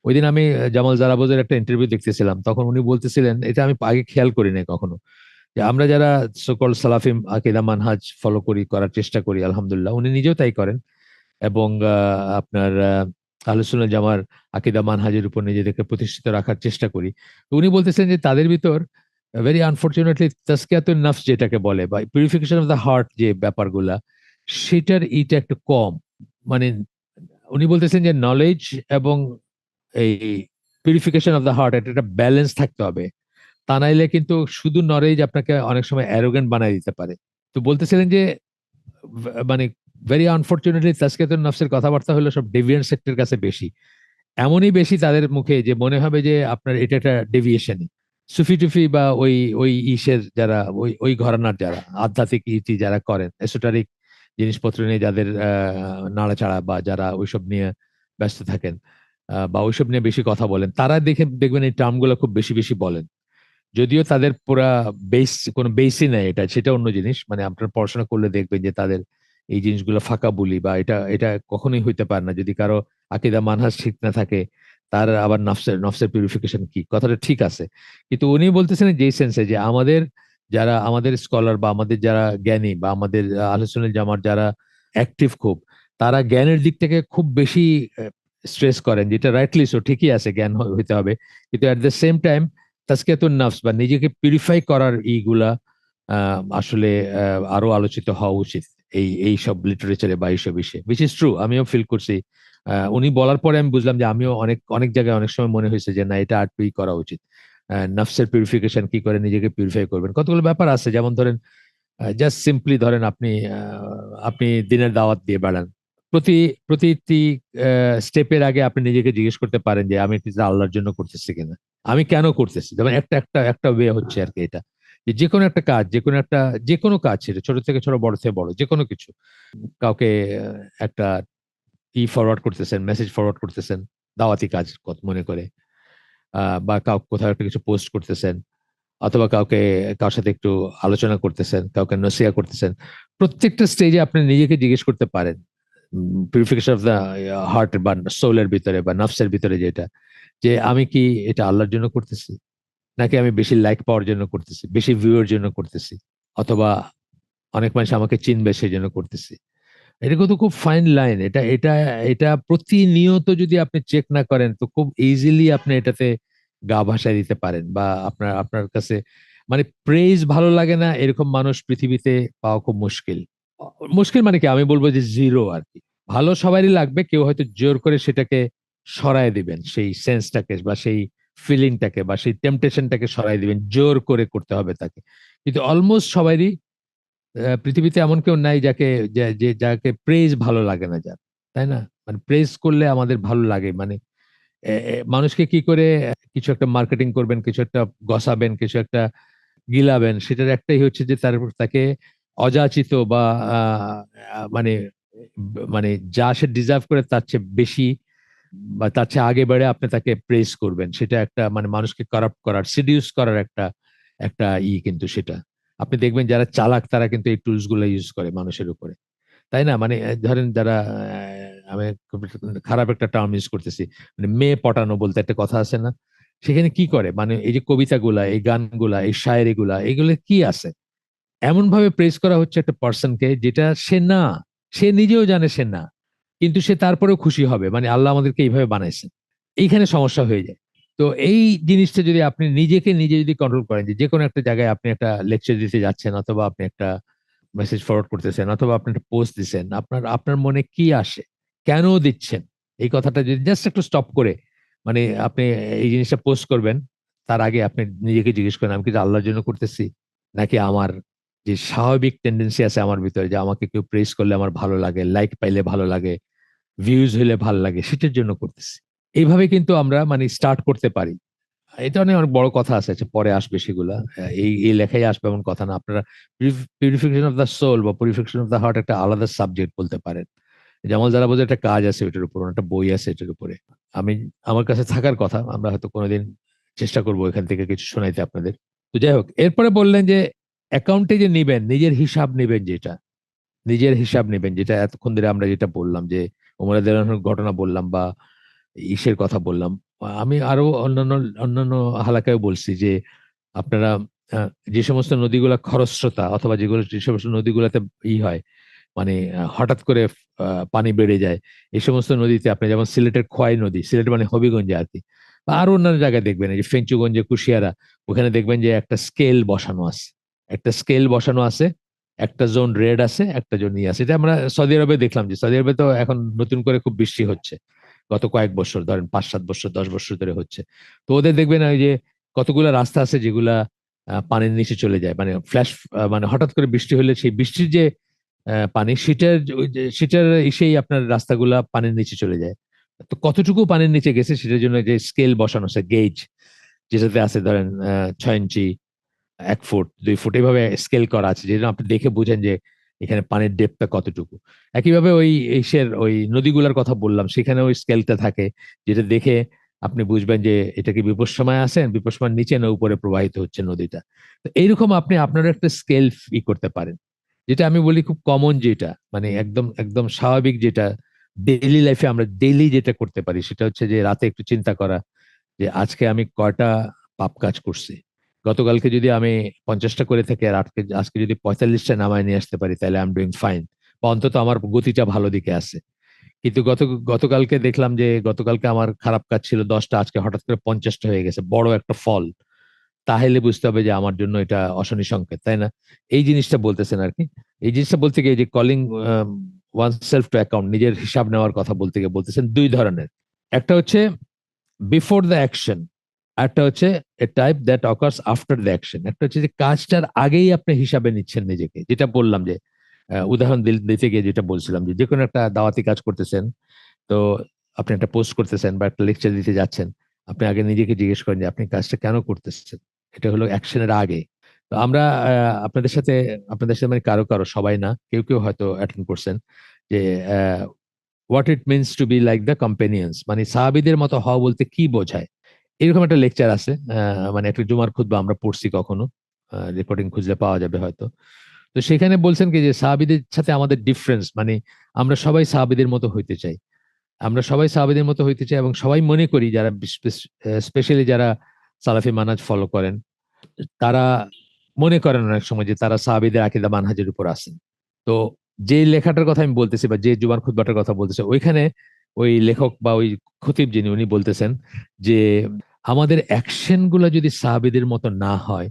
ওই দিন আমি জামাল জারাবোজের একটা ইন্টারভিউ দেখতেছিলাম, তখন উনি বলতেছিলেন, এটা আমি আগে খেয়াল করি নাই কখনো, যে আমরা যারা সকল সালাফি আকিদা মানহাজ ফলো করি, করার চেষ্টা করি, আলহামদুলিল্লাহ উনি নিজেও তাই করেন, এবং আপনার আহলে সুন্নাহ জামার আকিদা মানহাজের উপর নিজেদেরকে প্রতিষ্ঠিত রাখার চেষ্টা করি। তো উনি বলতেছেন যে তাদের ভিতর ভেরি আনফরচুনেটলি তাজকিয়াতুন নফস যেটাকে বলে, বা পিউরিফিকেশন অফ দ্য হার্ট, যে ব্যাপারগুলা, সেটার ইটা একটু কম। মানে উনি বলতেছেন যে নলেজ এবং এই পিউরিফিকেশন অফ দ্য হার্ট, এটা একটা ব্যালেন্স থাকতে হবে, তা নাইলে কিন্তু শুধু নলেজ আপনাকে অনেক সময় অ্যারোগেন্ট বানাই দিতে পারে। তো বলতেছিলেন যে মানে ভেরি আনফরচুনেটলি তাজকিয়াতুন নফসের কথাবার্তা হলো সব ডেভিয়েন্ট সেক্টর কাছে বেশি, এমনই বেশি তাদের মুখে যে মনে হবে যে আপনার এটা একটা ডেভিয়েশনই। সুফি টুফি বা ওই ওই ইসের যারা, ওই ওই ঘরানার যারা আধ্যাত্মিক ইতি যারা করেন, এসোটারিক জিনিসপত্র নিয়ে যাদের নাড়াচাড়া, বা যারা ওইসব নিয়ে ব্যস্ত থাকেন, বা ওইসব নিয়ে বেশি কথা বলেন, তারা দেখবেন এই টার্মগুলো খুব বেশি বেশি বলেন, যদিও তাদের পুরা কোনো বেসই নাই, এটা সেটা অন্য জিনিস। মানে আপনার পড়াশোনা করলে দেখবেন যে তাদের এই জিনিসগুলো ফাঁকা বলি, বা এটা এটা কখনোই হইতে পারে না যদি কারো আকিদা মানহাজ ঠিক না থাকে। তার আবার নফসের পিউরিফিকেশন কি, কথাটা ঠিক আছে, কিন্তু উনি বলতেছেন যেই সেন্সে যে আমাদের স্কলার, বা আমাদের যারা জ্ঞানী, বা আমাদের আহলে সুন্নাহ জামার যারা অ্যাক্টিভ খুব, তারা জ্ঞানের দিক থেকে খুব বেশি স্ট্রেস করেন, যেটা রাইটলি সো, ঠিকই আছে, জ্ঞান হইতে হবে, কিন্তু অ্যাট দ্য সেম টাইম তাজকিয়াতুন নফস বা নিজেকে পিউরিফাই করার ইগুলা আসলে আরো আলোচিত হওয়া উচিত এই সব লিটারেচারে বা এইসব বিষয়ে, উইচ ইজ ট্রু। আমিও ফিল করছি, উনি বলার পরে আমি বুঝলাম যে আমিও অনেক অনেক জায়গায় অনেক সময় মনে হয়েছে যে না, এটা আরটুই করা উচিত। নফসের পিউরিফিকেশন কি করে নিজেকে পিউরিফাই করবেন, কতগুলো ব্যাপার আছে। যেমন ধরেন, জাস্ট সিম্পলি ধরেন আপনি দিনের দাওয়াত দিয়ে বেড়ান, প্রতি প্রতিটি স্টেপের আগে আপনি নিজেকে জিজ্ঞেস করতে পারেন যে আমি এটা আল্লাহর জন্য করতেছি কিনা, আমি কেন করতেছি। যেমন একটা একটা একটা ওয়ে হচ্ছে আর কি এটা, যে কোনো একটা কাজ, যে কোনো কাজ, সেটা ছোট থেকে ছোট, বড় থেকে বড়, যে কোনো কিছু, কাউকে একটা ফরওয়ার্ড করতেছেন, মেসেজ ফরওয়ার্ড করতেছেন, দাওয়াতি কাজ মনে করে, বা কোথাও একটা কিছু পোস্ট করতেছেন, অথবা কারোর সাথে একটু আলোচনা করতেছেন, কাউকে নসিহা করতেছেন, প্রত্যেকটা স্টেজে আপনি নিজেকে জিজ্ঞেস করতে পারেন, পিউরিফিকেশন অফ দ্য হার্ট বা সোলের ভিতরে বা নফসের ভিতরে, যেটা যে আমি কি এটা আল্লাহর জন্য করতেছি, নাকি আমি বেশি লাইক পাওয়ার জন্য করতেছি, বেশি ভিউয়ের জন্য করতেছি, অথবা অনেক মানুষ আমাকে চিনবে সেই জন্য করতেছি। এটা কিন্তু খুব ফাইন লাইন। এটা এটা এটা প্রতিনিয়ত যদি আপনি চেক না করেন, তো খুব ইজিলি আপনি এটাতে গা ভাসায় দিতে পারেন, বা আপনার আপনার কাছে মানে প্রেইজ ভালো লাগে না এরকম মানুষ পৃথিবীতে পাওয়া খুব মুশকিল। মুশকিল মানে কি, আমি বলবো যে জিরো আর কি। ভালো সবারই লাগবে, কেউ হয়তো জোর করে সেটাকে সরায় দিবেন, সেই সেন্সটাকে বা সেই ফিলিংটাকে বা সেই টেম্পটেশনটাকে সরায় দিবেন, জোর করে করতে হবে তাকে। কিন্তু অলমোস্ট সবারই পৃথিবীতে এমন কেউ নাই যাকে প্রেজ ভালো লাগে না যার, তাই না? মানে প্রেজ করলে আমাদের ভালো লাগে, মানে মানুষকে কি করে কিছু একটা মার্কেটিং করবেন, কিছু একটা গসাবেন, কিছু একটা গিলাবেন, সেটার একটাই হচ্ছে যে তাকে অযাচিত বা মানে মানে যা সে ডিজার্ভ করে তার চেয়ে বেশি বা তার চেয়ে আগে বেড়ে আপনি তাকে প্রেস করবেন, সেটা একটা মানে মানুষকে কারাপ্ট করার, সিডিউস করার একটা একটা কিন্তু সেটা আপনি দেখবেন যারা চালাক তারা কিন্তু এই টুলস গুলো ইউজ করে মানুষের উপরে, তাই না? মানে ধরেন যারা আমি খুব খারাপ একটা টার্ম ইউজ করতেছি, মানে মেয়ে পটানো বলতে একটা কথা আছে না, সেখানে কি করে, মানে এই যে কবিতাগুলা, এই গানগুলা, এই শায়েরিগুলা, এগুলো কি আছে, এমন ভাবে প্রেস করা হচ্ছে একটা পার্সনকে যেটা সে না, সে নিজেও জানে সে না, কিন্তু সে তারপরেও খুশি হবে, মানে আল্লাহ আমাদেরকে এইভাবে বানাইছেন। এইখানে সমস্যা হয়ে যায়। তো এই জিনিসটা যদি আপনি নিজেকে নিজে যদি কন্ট্রোল করেন, যে কোনো একটা জায়গায় আপনি একটা লেকচার দিতে যাচ্ছেন, অথবা আপনি একটা মেসেজ ফরওয়ার্ড করতেছেন, অথবা আপনি একটা পোস্ট দিচ্ছেন, আপনার আপনার মনে কি আসে, কেন দিচ্ছেন, এই কথাটা যদি জাস্ট একটু স্টপ করে, মানে আপনি এই জিনিসটা পোস্ট করবেন, তার আগে আপনি নিজেকে জিজ্ঞেস করেন আমি কি এটা আল্লাহর জন্য করতেছি, নাকি আমার যে স্বাভাবিক টেন্ডেন্সি আছে আমার ভিতরে, যে আমাকে কেউ প্রেস করলে আমার ভালো লাগে, লাইক পাইলে ভালো লাগে, ভিউজ হইলে ভালো লাগে, সেটার জন্য করতেছি। এইভাবে কিন্তু আমরা মানে স্টার্ট করতে পারি। এটা অনেক অনেক বড় কথা আছে, আচ্ছা, পরে আসবে সেগুলা। এই এই লেখায় আসবে এমন কথা না। আপনারা পিউরিফিকেশন অফ দ্য সোল বা পিউরিফিকেশন অফ দ্য হার্ট একটা আলাদা সাবজেক্ট বলতে পারেন। যেমন যারা বোঝে একটা কাজ আছে ওইটার উপর, একটা বই আছে এটার উপরে। আমি আমার কাছে থাকার কথা, আমরা হয়তো কোনোদিন চেষ্টা করবো এখান থেকে কিছু শোনাইতে আপনাদের। তো যাই হোক, এরপরে বললেন যে অ্যাকাউন্টে যে নিবেন, নিজের হিসাব নিবেন, যেটা নিজের হিসাব নিবেন, যেটা এতক্ষণ ধরে আমরা যেটা বললাম, যে ওমর রাদিয়াল্লাহু আনহুর ঘটনা বললাম বা ইসের কথা বললাম, আমি আরো অন্যান্য অন্যান্য হালাকায় বলছি যে আপনারা যে সমস্ত নদীগুলা খরস্রোতা, অথবা যে সমস্ত নদীগুলাতে হয়, মানে হঠাৎ করে পানি বেড়ে যায়, এই সমস্ত নদীতে আপনি যেমন সিলেটের খোয়াই নদী, সিলেট মানে হবিগঞ্জে আর কি, বা আরো অন্যান্য জায়গায় দেখবেন, এই যে ফেঞ্চুগঞ্জে, কুশিয়ারা, ওখানে দেখবেন যে একটা স্কেল বসানো আছে, একটা স্কেল বসানো আছে, একটা জোন রেড আছে, একটা জোন ই আছে। এটা আমরা সৌদি আরবে দেখলাম, যে সৌদি আরবে তো এখন নতুন করে খুব বৃষ্টি হচ্ছে, গত কয়েক বছর ধরেন 5-7 বছর 10 বছর ধরে হচ্ছে। তো ওদের দেখবেন ওই যে কতগুলা রাস্তা আছে যেগুলা পানির নিচে চলে যায়, মানে ফ্ল্যাশ, মানে হঠাৎ করে বৃষ্টি হলে সেই বৃষ্টির যে পানি, সেটার ইসেই আপনার রাস্তাগুলা পানির নিচে চলে যায়। তো কতটুকু পানির নিচে গেছে সেটার জন্য যে স্কেল বসানো আছে, গেজ, যেটাতে আছে ধরেন 6 ইঞ্চি, 1 ফুট, 2 ফুট, এভাবে স্কেল করা আছে, যেটা আপনি দেখে বুঝেন যে এখানে পানির ডেপটা কতটুকু। একইভাবে ওই ওই নদীগুলোর কথা বললাম, সেখানে ওই স্কেলটা থাকে, যেটা দেখে আপনি বুঝবেন যে এটা কি বিপদসময় আছেন, বিপদসময়ের নিচে না উপরে প্রবাহিত হচ্ছে নদীটা। তো এইরকম আপনি আপনার একটা স্কেল করতে পারেন, যেটা আমি বলি খুব কমন, যেটা মানে একদম একদম স্বাভাবিক, যেটা ডেইলি লাইফে আমরা ডেইলি যেটা করতে পারি, সেটা হচ্ছে যে রাতে একটু চিন্তা করা যে আজকে আমি কয়টা পাপ কাজ করছি। গতকালকে যদি আমি 50টা করে থাকি, আর আজকে যদি 45টা নামায় নিয়ে আসতে পারি, তাহলে আই এম ডুইং ফাইন, বা অন্তত আমার গতিটা ভালো দিকে আছে। কিন্তু গতকালকে দেখলাম যে গতকালকে আমার খারাপ কাজ ছিল 10টা, আজকে হঠাৎ করে 50টা হয়ে গেছে, বড় একটা ফল। তাহলে বুঝতে হবে যে আমার জন্য এটা অশনি সংকেত, তাই না? এই জিনিসটা বলতেছেন আর কি। এই জিনিসটা বলতে গিয়ে যে calling one self to account, নিজের হিসাব নেওয়ার কথা বলতে গিয়ে বলতেছেন দুই ধরনের। একটা হচ্ছে বিফোর দ্য অ্যাকশন, একটা হচ্ছে a type that occurs after the action. একটা হচ্ছে যে কাজটার আগেই আপনি হিসাবে নিচ্ছেন নিজেকে, যেটা বললাম যে উদাহরণ দিতে গিয়ে যেটা বলছিলাম যে যে কোনো একটা দাওয়াতি কাজ করতেছেন, তো আপনি একটা পোস্ট করতেছেন বা একটা লেকচার দিতে যাচ্ছেন, আপনি আগে নিজেকে জিজ্ঞেস করেন যে আপনি কাজটা কেন করতেছেন। এটা হলো অ্যাকশনের আগে। তো আমরা আপনাদের সাথে মানে কারো কারো, সবাই না, কেউ কেউ হয়তো অ্যাটেন্ড করছেন যে what it means to be like the companions, মানে সাহাবীদের মতো হওয়া বলতে কি বোঝায়, এরকম একটা লেকচার আছে। মানে একটা জুমার খুতবা আমরা পড়ছি কখনো, রেকর্ডিং খুঁজলে পাওয়া যাবে হয়তো। তো সেখানে বলছেন কি যে সাহাবীদের সাথে আমাদের ডিফারেন্স, মানে আমরা সবাই সাহাবীদের মতো হইতে চাই। আমরা সবাই সাহাবীদের মতো হইতে চাই এবং সবাই মনে করি, যারা স্পেশালি যারা সালাফি মানহাজ ফলো করেন, তারা মনে করেন অনেক সময় যে তারা সাহাবীদের আকীদা মানহাজের উপর আছেন। তো যে লেখাটার কথা আমি বলতেছি বা যে জুমার খুতবাটার কথা বলতেছে, ওইখানে ওই লেখক বা ওই খতিব যিনি, উনি বলতেছেন যে আমাদের অ্যাকশন গুলা যদি সাহাবীদের মতো না হয়,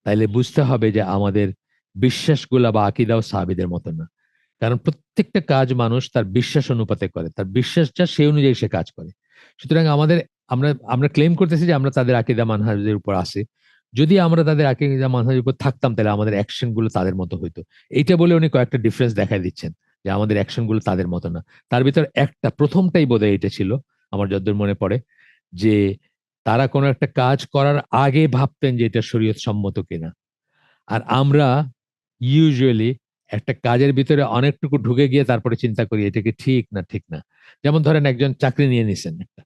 তাইলে বুঝতে হবে যে আমাদের বিশ্বাসগুলা বা আকীদাও সাহাবীদের মতো না। কারণ প্রত্যেকটা কাজ মানুষ তার বিশ্বাস অনুপাতে করে, তার বিশ্বাস যা সে অনুযায়ী সে কাজ করে। সুতরাং আমরা আমরা ক্লেম করতেছি যে আমরা তাদের আকীদা মানহাজের উপর আছি। যদি আমরা তাদের আকীদা মানহাজের উপর থাকতাম, তাহলে আমাদের অ্যাকশন গুলো তাদের মতো হইতো। এইটা বলে উনি কয়েকটা ডিফারেন্স দেখাই দিচ্ছেন যে আমাদের অ্যাকশন গুলো তাদের মতো না। তার ভিতর একটা, প্রথমটাই বোধহয় এটা ছিল, আমার যতদূর মনে পড়ে, যে তারা কোনো একটা কাজ করার আগে ভাবতেন যে এটা শরীয়ত সম্মত কিনা। আর আমরা ইউজুয়ালি একটা কাজের ভিতরে অনেকটুকু ঢুকে গিয়ে তারপরে চিন্তা করি এটা কি ঠিক না ঠিক না। যেমন ধরেন একজন চাকরি নিয়ে নিছেন, একটা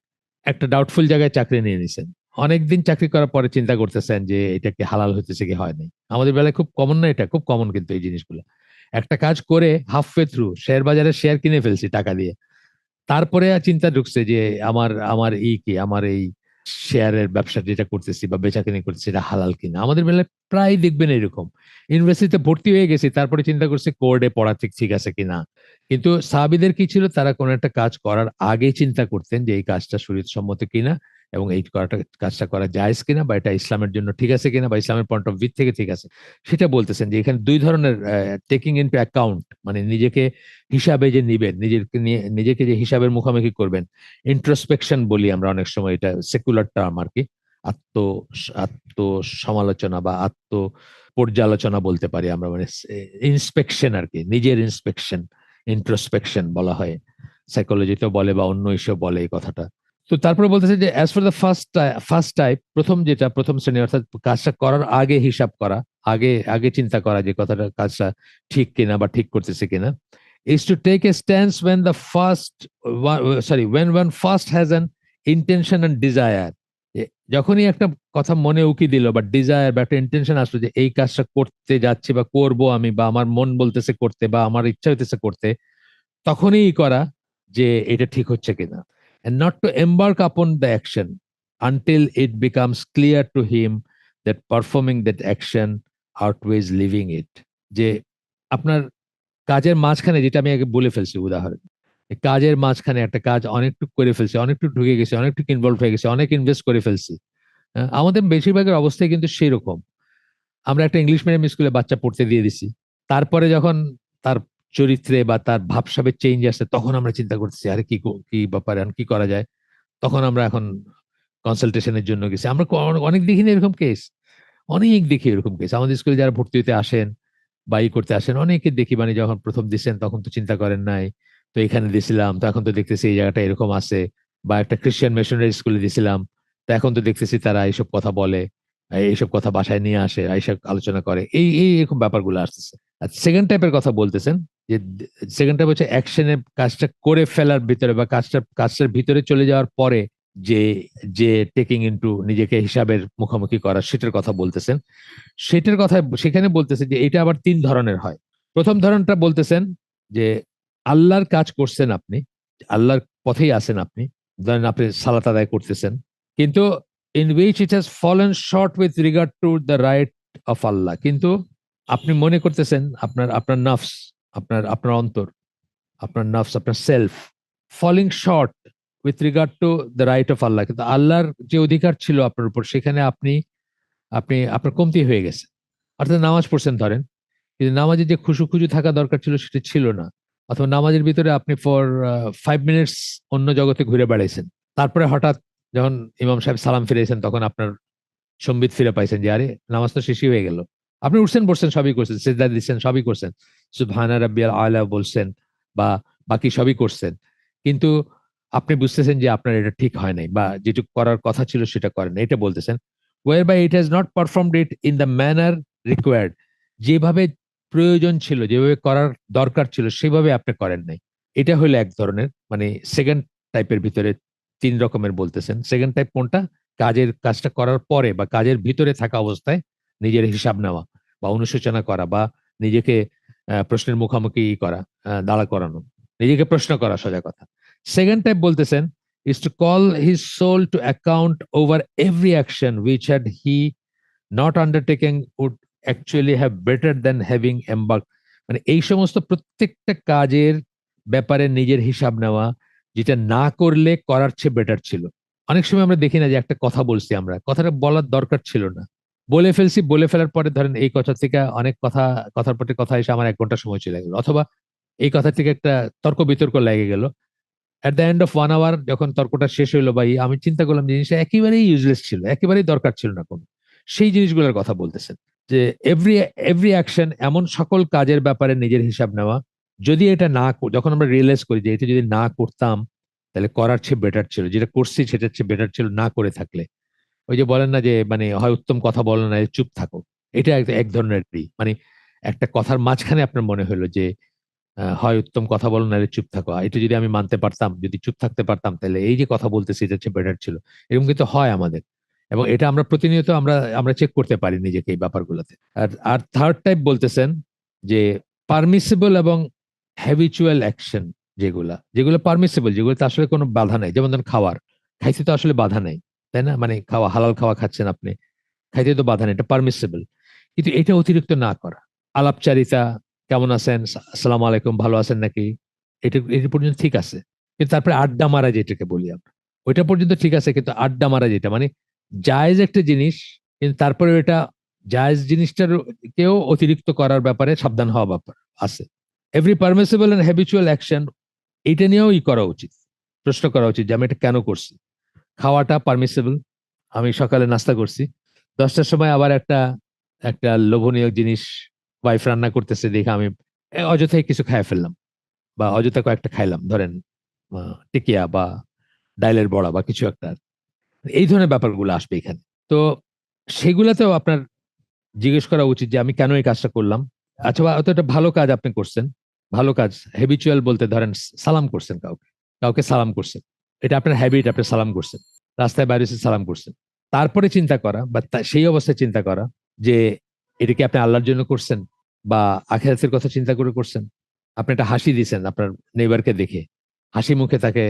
একটা ডাউটফুল জায়গায় চাকরি নিয়ে নিছেন। অনেকদিন চাকরি করার পরে চিন্তা করতেছেন যে এটা কি হালাল হইতেছে কি হয় নাই। আমাদের বেলায় খুব কমন না, এটা খুব কমন কিন্তু এই জিনিসগুলো। একটা কাজ করে হাফওয়ে থ্রু শেয়ার বাজারে শেয়ার কিনে ফেলছি টাকা দিয়ে। তারপরে চিন্তা ঢুকছে যে আমার আমার আমার এই শেয়ারের ব্যবসা যেটা করতেছি বা বেচাকেনি করতেছি এটা হালাল কিনা। আমাদের বেলায় প্রায় দেখবেন এরকম। ইউনিভার্সিটিতে ভর্তি হয়ে গেছি, তারপরে চিন্তা করছি কোর্টে পড়া ঠিক ঠিক আছে কিনা। কিন্তু সাহাবীদের কি ছিল, তারা কোনো একটা কাজ করার আগে চিন্তা করতেন যে এই কাজটা শরীয়ত সম্মত কিনা, এবং এই কাজটা করা জায়েজ কিনা, বা এটা ইসলামের জন্য ঠিক আছে কিনা, বা ইসলামের পয়েন্ট অফ ভিউ থেকে ঠিক আছে। সেটা বলতেছেন যে এখানে দুই ধরনের টেকিং ইনটু অ্যাকাউন্ট, মানে নিজেকে হিসাবে যে নিবেন, নিজেকে যে হিসাবের মুখোমুখি করবেন। ইন্ট্রোস্পেকশন বলি আমরা অনেক সময়, এটা সেকুলার টার্ম আর কি। আত্ম আত্ম সমালোচনা বা আত্ম পর্যালোচনা বলতে পারি আমরা, মানে ইন্সপেকশন আর কি, নিজের ইন্সপেকশন, ইন্ট্রোস্পেকশন বলা হয়। সাইকোলজিতেও বলে বা অন্য ইস্যু বলে এই কথাটা। তো তারপরে বলতেছে যে as for the first type, প্রথম শ্রেণী, অর্থাৎ কাজটা করার আগে হিসাব করা, আগে আগে চিন্তা করা যে কথাটা কাজটা ঠিক কিনা বা ঠিক করতেছে কিনা, is to take a stance when the when one first has an intention and desire. যখনই একটা কথা মনে উকি দিল বা ডিজায়ার বা একটা ইন্টেনশন আসলো যে এই কাজটা করতে যাচ্ছি বা করব আমি, বা আমার মন বলতেছে করতে বা আমার ইচ্ছা হইতেছে করতে, তখনই করা যে এটা ঠিক হচ্ছে কিনা। And not to embark upon the action until it becomes clear to him that performing that action outweighs leaving it. যে আপনার কাজের মাঝখানে, যেটা আমি আগে বলে ফেলছি উদাহরণ, কাজের মাঝখানে একটা কাজ অনেকটুকু করে ফেলছি, অনেকটুকু ঢুকে গেছে, অনেকটুকু ইনভলভ হয়ে গেছে, অনেক ইনভেস্ট করে ফেলছি। আমাদের বেশিরভাগের অবস্থায় কিন্তু সেই রকম। আমরা একটা ইংলিশ মিডিয়াম স্কুলে বাচ্চা পড়তে দিয়ে দিছি, তারপরে যখন তার চরিত্রে বা তার ভাবসাবের চেঞ্জ আসে, তখন আমরা চিন্তা করতেছি আরে কি ব্যাপারে, কি করা যায়। তখন আমরা এখন কনসালটেশনের জন্য গেছি। আমরা অনেক দেখি না এরকম কেস, অনেক দেখি এরকম কেস। আমাদের স্কুলে যারা ভর্তি হতে আসেন বা করতে আসেন, অনেকে দেখি মানে যখন প্রথম দিচ্ছেন তখন তো চিন্তা করেন নাই, তো এখানে দিছিলাম, তো এখন তো দেখতেছি এই জায়গাটা এরকম আছে। বা একটা খ্রিস্টান মিশনারি স্কুলে দিছিলাম, তো এখন তো দেখতেছি তারা এইসব কথা বলে, এইসব কথা বাসায় নিয়ে আসে, এইসব আলোচনা করে, এই এই এরকম ব্যাপারগুলো আসতেছে। আর সেকেন্ড টাইপের কথা বলতেছেন যে সেকেন্ড টাইপ হচ্ছে অ্যাকশনের কাজটা করে ফেলার ভিতরে বা কাজটার ভিতরে চলে যাওয়ার পরে যে যে টেকিং ইনটু, নিজেকে হিসাবের মুখোমুখি করা, সেটার কথা বলতেছেন। সেটার কথা সেখানে বলতেছে যে এটা আবার তিন ধরনের হয়। প্রথম ধরনটা বলতেছেন যে আল্লাহর কাজ করছেন আপনি, আল্লাহর পথেই আছেন আপনি, ধরেন আপনি সালাত আদায় করতেছেন, কিন্তু in which it has fallen short with regard to the right of Allah. কিন্তু আপনি মনে করতেছেন আপনার আপনার নফস, আপনার আপনার অন্তর, আপনার নফস, আপনার self, falling short with regard to the right of Allah, কিন্তু আল্লাহর যে অধিকার ছিল আপনার উপর সেখানে আপনি আপনি আপনার কমতি হয়ে গেছে। অর্থাৎ নামাজ পড়ছেন ধরেন, কিন্তু নামাজে যে খুশু খুশু থাকা দরকার ছিল সেটা ছিল না, অথবা নামাজের ভিতরে আপনি ফর 5 মিনিটস অন্য জগতে ঘুরে বেড়াইছেন, তারপরে হঠাৎ যখন ইমাম সাহেব সালাম ফিরেছেন তখন আপনার সম্বিত ফিরে পাইছেন যে আরে নামাজ তো শেষই হয়ে গেল। আপনি উঠছেন বসছেন সবই করছেন, সেজদা দিচ্ছেন সবই করছেন, সুবহানা রাব্বিয়াল আলা বলছেন বা বাকি সবই করছেন, কিন্তু আপনি বুঝতেছেন যে আপনার এটা ঠিক হয় নাই বা যেটুকু করার কথা ছিল সেটা করেন নাই। এটা বলতেছেন whereby it has not performed it in the manner required, যেভাবে প্রয়োজন ছিল, যেভাবে করার দরকার ছিল সেভাবে আপনি করেন নাই। এটা হলো এক ধরনের, মানে সেকেন্ড টাইপের ভিতরে 3 রকমের বলতেছেন। সেকেন্ড টাইপ কোনটা? কাজটা করার পরে বা কাজের ভিতরে থাকা অবস্থায় নিজের হিসাব নেওয়া বা অনুশোচনা করা বা নিজেকে প্রশ্নের মুখোমুখি করা, দাঁড়া করানো, নিজেকে প্রশ্ন করা, সোজা কথা। সেকেন্ড টাইপ বলতেছেন is to call his soul to account over every action which had he not undertaken would actually have better than having embarked, মানে এই সমস্ত প্রত্যেকটা কাজের ব্যাপারে নিজের হিসাব নেওয়া, যেটা না করলে করার চেয়ে বেটার ছিল। অনেক সময় আমরা দেখি না যে একটা কথা বলছি, আমরা কথাটা বলার দরকার ছিল না, বলে ফেলছি, বলে ফেলার পরে ধরেন এই কথা থেকে অনেক কথা, কথার প্রতি কথা এসে আমার 1 ঘন্টা সময় চলে গেল, অথবা এই কথা থেকে একটা তর্ক বিতর্ক লেগে গেল। At the end of 1 hour যখন তর্কটা শেষ হইলো বা আমি চিন্তা করলাম জিনিসটা একেবারেই ইউজলেস ছিল, একেবারেই দরকার ছিল না কোনো, সেই জিনিসগুলোর কথা বলতেছেন যে এভরি এভরি অ্যাকশন, এমন সকল কাজের ব্যাপারে নিজের হিসাব নেওয়া, যদি এটা না যখন আমরা রিয়েলাইজ করি যে এটা যদি না করতাম তাহলে করার চেয়ে বেটার ছিল, যেটা করছি সেটার চেয়ে বেটার ছিল না করে থাকলে। ওই যে বলেন না যে মানে হয় উত্তম কথা বলো না চুপ থাকো, এটা এক ধরনের মানে একটা কথার মাঝখানে আপনার মনে হলো যে হয় উত্তম কথা বলো নাহলে চুপ থাকো, এটা যদি আমি মানতে পারতাম, যদি চুপ থাকতে পারতাম তাহলে এই যে কথা বলতেছি এটা হচ্ছে বেটার ছিল। এরকম কিন্তু হয় আমাদের, এবং এটা আমরা প্রতিনিয়ত আমরা আমরা চেক করতে পারি নিজেকে এই ব্যাপারগুলোতে। আর আর থার্ড টাইপ বলতেছেন যে পারমিসিবল এবং হ্যাবিচুয়াল অ্যাকশন, যেগুলা যেগুলো পারমিসিবল, যেগুলোতে আসলে কোনো বাধা নাই, যেমন ধরেন খাওয়ার, খাইতে তো আসলে বাধা নাই, তাই না? মানে খাওয়া, হালাল খাওয়া খাচ্ছেন আপনি, খাইতে তো বাধা নেই, এটা পারমিসিবল, কিন্তু এটা অতিরিক্ত না করা। আলাপচারিতা, কেমন আছেন, আসসালামু আলাইকুম, ভালো আছেন নাকি, এটা পর্যন্ত ঠিক আছে, কিন্তু তারপরে আড্ডা মারা যেটাকে বলি আমরা, ওইটা পর্যন্ত ঠিক আছে, কিন্তু আড্ডা মারা যেটা মানে জায়েজ একটা জিনিস, কিন্তু তারপরে এটা জায়েজ জিনিসটার কেও অতিরিক্ত করার ব্যাপারে সাবধান হওয়া ব্যাপার আছে। Every permissible and habitual action, এটা নিয়েও করা উচিত, প্রশ্ন করা উচিত যে আমি এটা কেন করছি। খাওয়াটা পারমিসিবল, আমি সকালে নাস্তা করছি, 10টার সময় আবার একটা একটা লোভনীয় জিনিস ওয়াইফ রান্না করতেছে দেখে আমি অযথাই কিছু খাই ফেললাম, বা অযথা কয়েকটা খাইলাম, ধরেন টিকিয়া বা ডাইলের বড়া বা কিছু একটা, এই ধরনের ব্যাপারগুলো আসবে এখানে। তো সেগুলাতেও আপনার জিজ্ঞেস করা উচিত যে আমি কেন এই কাজটা করলাম। আচ্ছা, অত একটা ভালো কাজ আপনি করছেন, ভালো কাজ হ্যাবিচুয়াল বলতে ধরেন সালাম করছেন কাউকে, কাউকে সালাম করছেন, এটা আপনার হ্যাবিট, আপনি সালাম করছেন, রাস্তায় বাইরে এসে সালাম করছেন, তারপরে চিন্তা করা বা সেই অবস্থায় চিন্তা করা যে এটা কি আপনি আল্লাহর জন্য করছেন বা আখিরাতের কথা চিন্তা করে করছেন। আপনি একটা হাসি দিছেন আপনার নেইবারকে দেখে, হাসি মুখে তাকে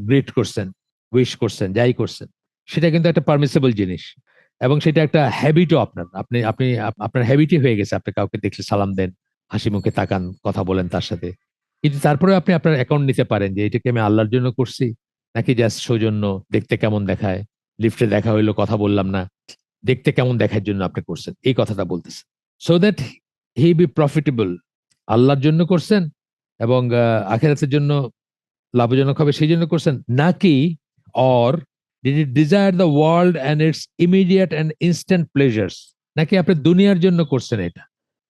গ্রিট করছেন, উইশ করছেন, যাই করছেন, সেটা কিন্তু একটা পারমিসিবল জিনিস, এবং সেটা একটা হ্যাবিটও আপনার, আপনি আপনি আপনার হ্যাবিটই হয়ে গেছে, আপনি কাউকে দেখলে সালাম দেন, হাসি মুখে তাকান, কথা বলেন তার সাথে। কিন্তু তারপরে আপনি আপনার অ্যাকাউন্ট নিতে পারেন যে এটাকে আমি আল্লাহর জন্য করছি নাকি জাস্ট সৌজন্য, দেখতে কেমন দেখায়, লিফটে দেখা হইলো কথা বললাম না, দেখতে কেমন দেখার জন্য আপনি করছেন, এই কথাটা বলতেছে। So that he be profitable, আল্লাহর জন্য করছেন এবং আখেরাতের জন্য লাভজনক হবে সেই জন্য করছেন, নাকি or did it desire the world and it's immediate and instant pleasures, নাকি আপনি দুনিয়ার জন্য করছেন, এটা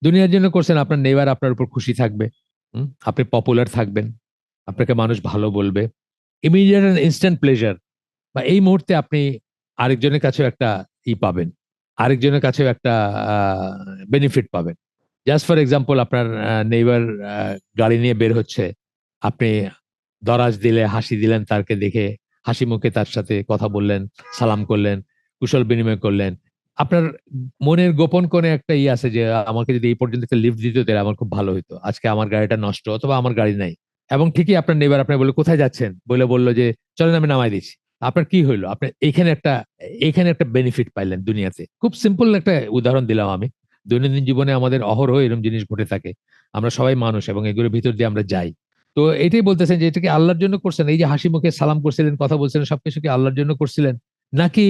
দুনিয়ার জন্য করছেন, আপনার নেইবার আপনার উপর খুশি থাকবে, আপনি পপুলার থাকবেন, আপনাকে মানুষ ভালো বলবে, ইমিডিয়েট অ্যান্ড ইনস্ট্যান্ট প্লেজার, বা এই মুহূর্তে আপনি আরেকজনের কাছেও একটা পাবেন, আরেকজনের কাছেও একটা বেনিফিট পাবেন। জাস্ট ফর এক্সাম্পল, আপনার নেইবার গাড়ি নিয়ে বের হচ্ছে, আপনি দরাজ দিলে, হাসি দিলেন তাকে দেখে, হাসি মুখে তার সাথে কথা বললেন, সালাম করলেন, কুশল বিনিময় করলেন, আপনার মনের গোপন কোণে একটা আছে যে আমাকে যদি এই পর্যন্ত একটা লিফট দিত তাহলে আমার খুব ভালো হতো, আজকে আমার গাড়িটা নষ্ট অথবা আমার গাড়ি নাই। এবং ঠিকই আপনার নেবার আপনার বলে কোথায় যাচ্ছেন বলে বললো যে চলেন আমি নামাই দিচ্ছি, আপনার কি হইলো, আপনি এইখানে একটা বেনিফিট পাইলেন দুনিয়াতে। খুব সিম্পল একটা উদাহরণ দিলাম আমি, দৈনন্দিন জীবনে আমাদের অহরহ এরকম জিনিস ঘটে থাকে, আমরা সবাই মানুষ এবং এগুলোর ভিতর দিয়ে আমরা যাই। তো এটাই বলতেছেন যে এটা কি আল্লাহর জন্য করছেন? এই যে হাসি মুখে সালাম করছিলেন, কথা বলছিলেন, সবকিছু কি আল্লাহর জন্য করছিলেন? নাকি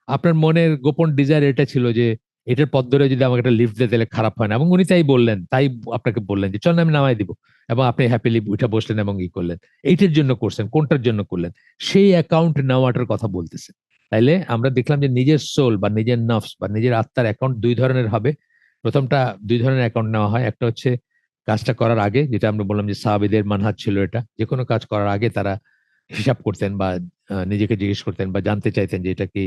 আপনার মনের গোপন ডিজায়ার এটা ছিল যে এটার পথ ধরে যদি আমাকে একটা লিফট দেয় তাহলে খারাপ হয় না, এবং উনি তাই বললেন, তাই আপনাকে বললেন যে চল না আমি নামাই দিব, এবং আপনি হ্যাপিলি উঠে বসলেন এবং ই করলেন। এইটার জন্য করছেন, কোনটার জন্য করলেন? সেই অ্যাকাউন্ট নেওয়াটার কথা বলতেছে। তাইলে আমরা দেখলাম যে নিজের সোল বা নিজের নফস বা নিজের আত্মার অ্যাকাউন্ট দুই ধরনের হবে। প্রথমটা, দুই ধরনের অ্যাকাউন্ট নেওয়া হয়। একটা হচ্ছে কাজটা করার আগে, যেটা আমরা বললাম যে সাহাবীদের মানহাজ ছিল এটা, যে কোনো কাজ করার আগে তারা হিসাব করতেন বা নিজেকে জিজ্ঞেস করতেন বা জানতে চাইতেন যে এটা কি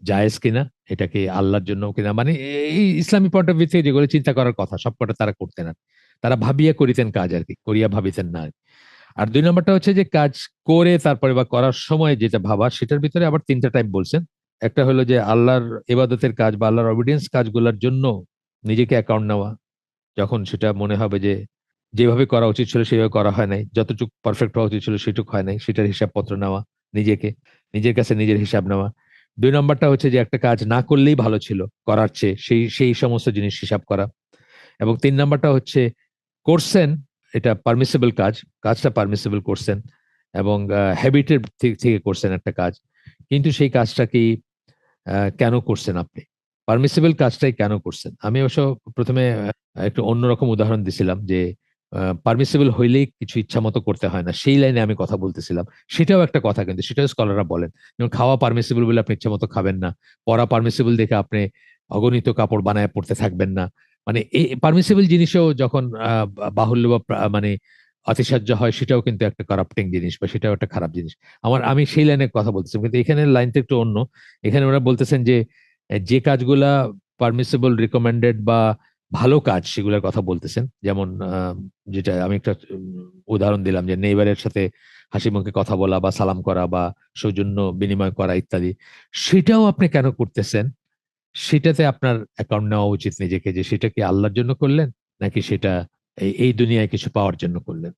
জায়েজ কিনা, এটা কি আল্লাহর জন্য কিনা, মানে এই ইসলামী পয়েন্ট অফ ভিউ থেকে যেগুলো চিন্তা করার কথা সবকটা তারা করতেন আর তারা ভাবিয়া করিতেন কাজ আর কি, করিয়া ভাবিতেন না আর কি। আর দুই নম্বরটা হচ্ছে যে কাজ করে তারপরে বা করার সময় যেটা ভাবা, সেটার ভিতরে আবার তিনটা টাইপ বলছেন। একটা হলো যে আল্লাহর ইবাদতের কাজ বা আল্লাহর অবিডিয়েন্স কাজগুলোর জন্য নিজেকে অ্যাকাউন্ট নেওয়া, যখন সেটা মনে হবে যে যেভাবে করা উচিত ছিল সেভাবে করা হয় নাই, যতটুকু পারফেক্ট হওয়া উচিত ছিল সেটুকু হয় নাই, সেটার হিসাবপত্র নেওয়া, নিজেকে, নিজের কাছে নিজের হিসাব নেওয়া। দুই নম্বরটা হচ্ছে যে একটা কাজ না করলেই ভালো ছিল করার চেয়ে, সেই সেই সমস্ত জিনিস হিসাব করা। এবং তিন নম্বরটা হচ্ছে করছেন, এটা পারমিসিবল কাজ, কাজটা পারমিসিবল করছেন এবং হ্যাবিটের থেকে করছেন একটা কাজ, কিন্তু সেই কাজটা কি কেন করছেন আপনি, পারমিসিবল কাজটাই কেন করছেন? আমি অবশ্য প্রথমে একটু অন্যরকম উদাহরণ দিছিলাম যে পারমিসিবল হইলেই কিছু ইচ্ছা মতো করতে হয় না, সেই লাইনে আমি কথা বলতেছিলাম। সেটাও একটা কথা, কিন্তু সেটাও স্কলাররা বলেন, যেমন খাওয়া পারমিসিবল বলে আপনি ইচ্ছা মতো খাবেন না, পড়া পারমিসিবল দেখে আপনি অগণিত কাপড় বানায় পড়তে থাকবেন না। মানে এই পারমিসিবল জিনিসও যখন বাহুল্য বা মানে অতিসাহ্য হয়, সেটাও কিন্তু একটা কারাপ্টিং জিনিস বা সেটাও একটা খারাপ জিনিস। আমি সেই লাইনে কথা বলতেছি, কিন্তু এখানে লাইনটা একটু অন্য। এখানে ওরা বলতেছেন যে যে কাজগুলা পারমিসিবল, রিকমেন্ডেড বা ভালো কাজ, সেগুলোর কথা বলতেছেন। যেমন যেটা আমি একটা উদাহরণ দিলাম যে নেইবারের সাথে হাসি মুখে কথা বলা বা সালাম করা বা সৌজন্য বিনিময় করা ইত্যাদি, সেটাও আপনি কেন করতেছেন? সেটাতে আপনার অ্যাকাউন্ট নেওয়া উচিত নিজেকে, যে সেটা কি আল্লাহর জন্য করলেন নাকি সেটা এই দুনিয়ায় কিছু পাওয়ার জন্য করলেন।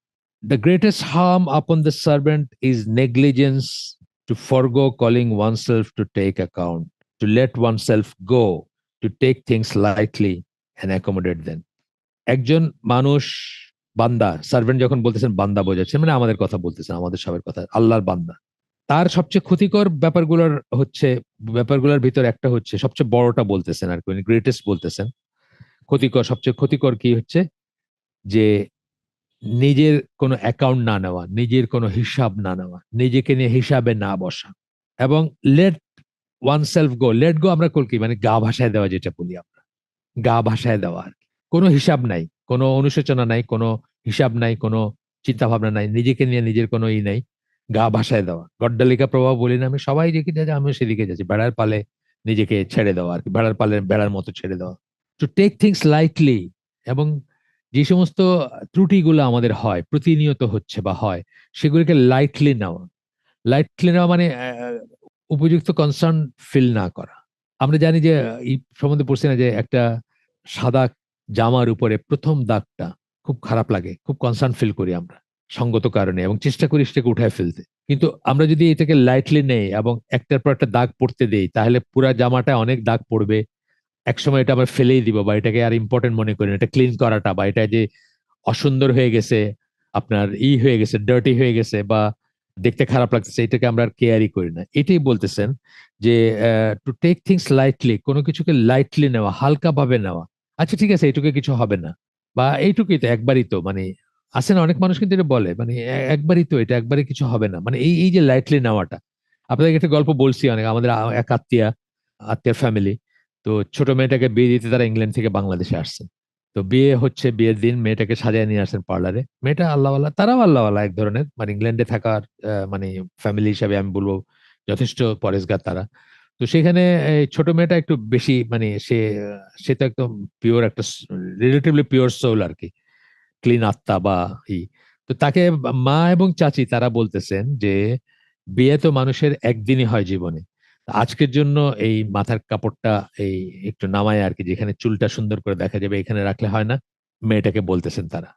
The greatest harm upon the servant is negligence, to forego calling oneself to take account, to let oneself go, to take things lightly and accommodate them. একজন মানুষ, বান্দা, সার্ভেন্ট যখন বলতেছেন বান্দা বোঝাচ্ছেন, মানে আমাদের কথা বলতেছেন, আমাদের সবার কথা, আল্লাহর বান্দা। তার সবচেয়ে ক্ষতিকর হচ্ছে ব্যাপারগুলোর ভিতর একটা হচ্ছে, সবচেয়ে বড়টা বলতেছেন আর কি, গ্রেটেস্ট বলতেছেন। ক্ষতিকর, সবচেয়ে ক্ষতিকর কি হচ্ছে যে নিজের কোনো অ্যাকাউন্ট না নেওয়া, নিজের কোনো হিসাব না নেওয়া, নিজেকে নিয়ে হিসাবে না বসা, এবং লেট ওয়ান সেলফ গো। লেট গো আমরা করি কি, মানে গা ভাসায় দেওয়া, যেটা বলি আমরা, গা ভাসায় দেওয়া আর কি। কোনো হিসাব নাই, কোনো অনুশোচনা নাই, কোনো হিসাব নাই, কোনো চিন্তা ভাবনা নাই, নিজেকে নিয়ে নিজের কোনো ই নাই, গা ভাসায় দেওয়া। গড্ডালিকা প্রভাব বলি না আমি, সবাই যেদিকে যাচ্ছে আমিও সেদিকে যাচ্ছি, বেড়ার পালে নিজেকে ছেড়ে দেওয়া আর কি, বেড়ার পালে বেড়ার মতো ছেড়ে দেওয়া। টু টেক থিংস লাইটলি, এবং যে সমস্ত ত্রুটিগুলো আমাদের হয়, প্রতিনিয়ত হচ্ছে বা হয়, সেগুলিকে লাইটলি নেওয়া। লাইটলি নেওয়া মানে উপযুক্ত কনসার্ন ফিল না করা। আমরা জানি যে এই সম্বন্ধে পড়ছি না যে একটা সাদা জামার উপরে প্রথম দাগটা খুব খারাপ লাগে, খুব কনসার্ন ফিল করি আমরা সঙ্গত কারণে, এবং চেষ্টা করি সেটাকে উঠায় ফেলতে। কিন্তু আমরা যদি এটাকে লাইটলি নেই এবং একটার পর একটা দাগ পড়তে দেই, তাহলে পুরা জামাটা অনেক দাগ পড়বে। একসময় এটা আবার ফেলেই দিব বা এটাকে আর ইম্পর্টেন্ট মনে করি না। এটা ক্লিন করাটা বা এটা যে অসুন্দর হয়ে গেছে, আপনার হয়ে গেছে, ডার্টি হয়ে গেছে বা দেখতে খারাপ লাগতেছে, এটাকে আমরা আর কেয়ারই করি না। এটাই বলতেছেন যে টু টেক থিংস লাইটলি, কোনো কিছুকে লাইটলি নেওয়া, হালকা ভাবে নেওয়া। আচ্ছা ঠিক আছে, এইটুকু কিছু হবে না, বা এইটুকুই তো, একবারই তো, মানে আছে না অনেক মানুষ কিন্তু এটা বলে, মানে একবারই তো, এটা একবারই কিছু হবে না, মানে এই এই যে লাইটলি নেওয়াটা। আপনাদেরকে একটা গল্প বলছি, অনেক আমাদের এক আত্মীয় ফ্যামিলি। তো ছোট মেয়েটাকে বিয়ে দিতে তারা ইংল্যান্ড থেকে বাংলাদেশে আসছেন। তো বিয়ে হচ্ছে, বিয়ের দিন মেয়েটাকে সাজায় নিয়ে আসেন পার্লারে। মেয়েটা আল্লাহওয়ালা, তারাও আল্লাহওয়ালা এক ধরনের, মানে ইংল্যান্ডে থাকার মানে ফ্যামিলি হিসাবে আমি বলবো যথেষ্ট পরেশগার তারা। তো সেখানে এই ছোট মেয়েটা একটু বেশি, মানে সে তো একদম পিওর একটা, রিলেটিভলি পিওর সোল আর কি, ক্লিন আত্মা বা ই। তো তাকে মা এবং চাচি তারা বলতেছেন যে বিয়ে তো মানুষের একদিনই হয় জীবনে, আজকের জন্য এই মাথার কাপড়টা এই একটু নামায় আর কি, যেখানে চুলটা সুন্দর করে দেখা যাবে এখানে রাখলে হয় না, মেয়েটাকে বলতেছেন তারা।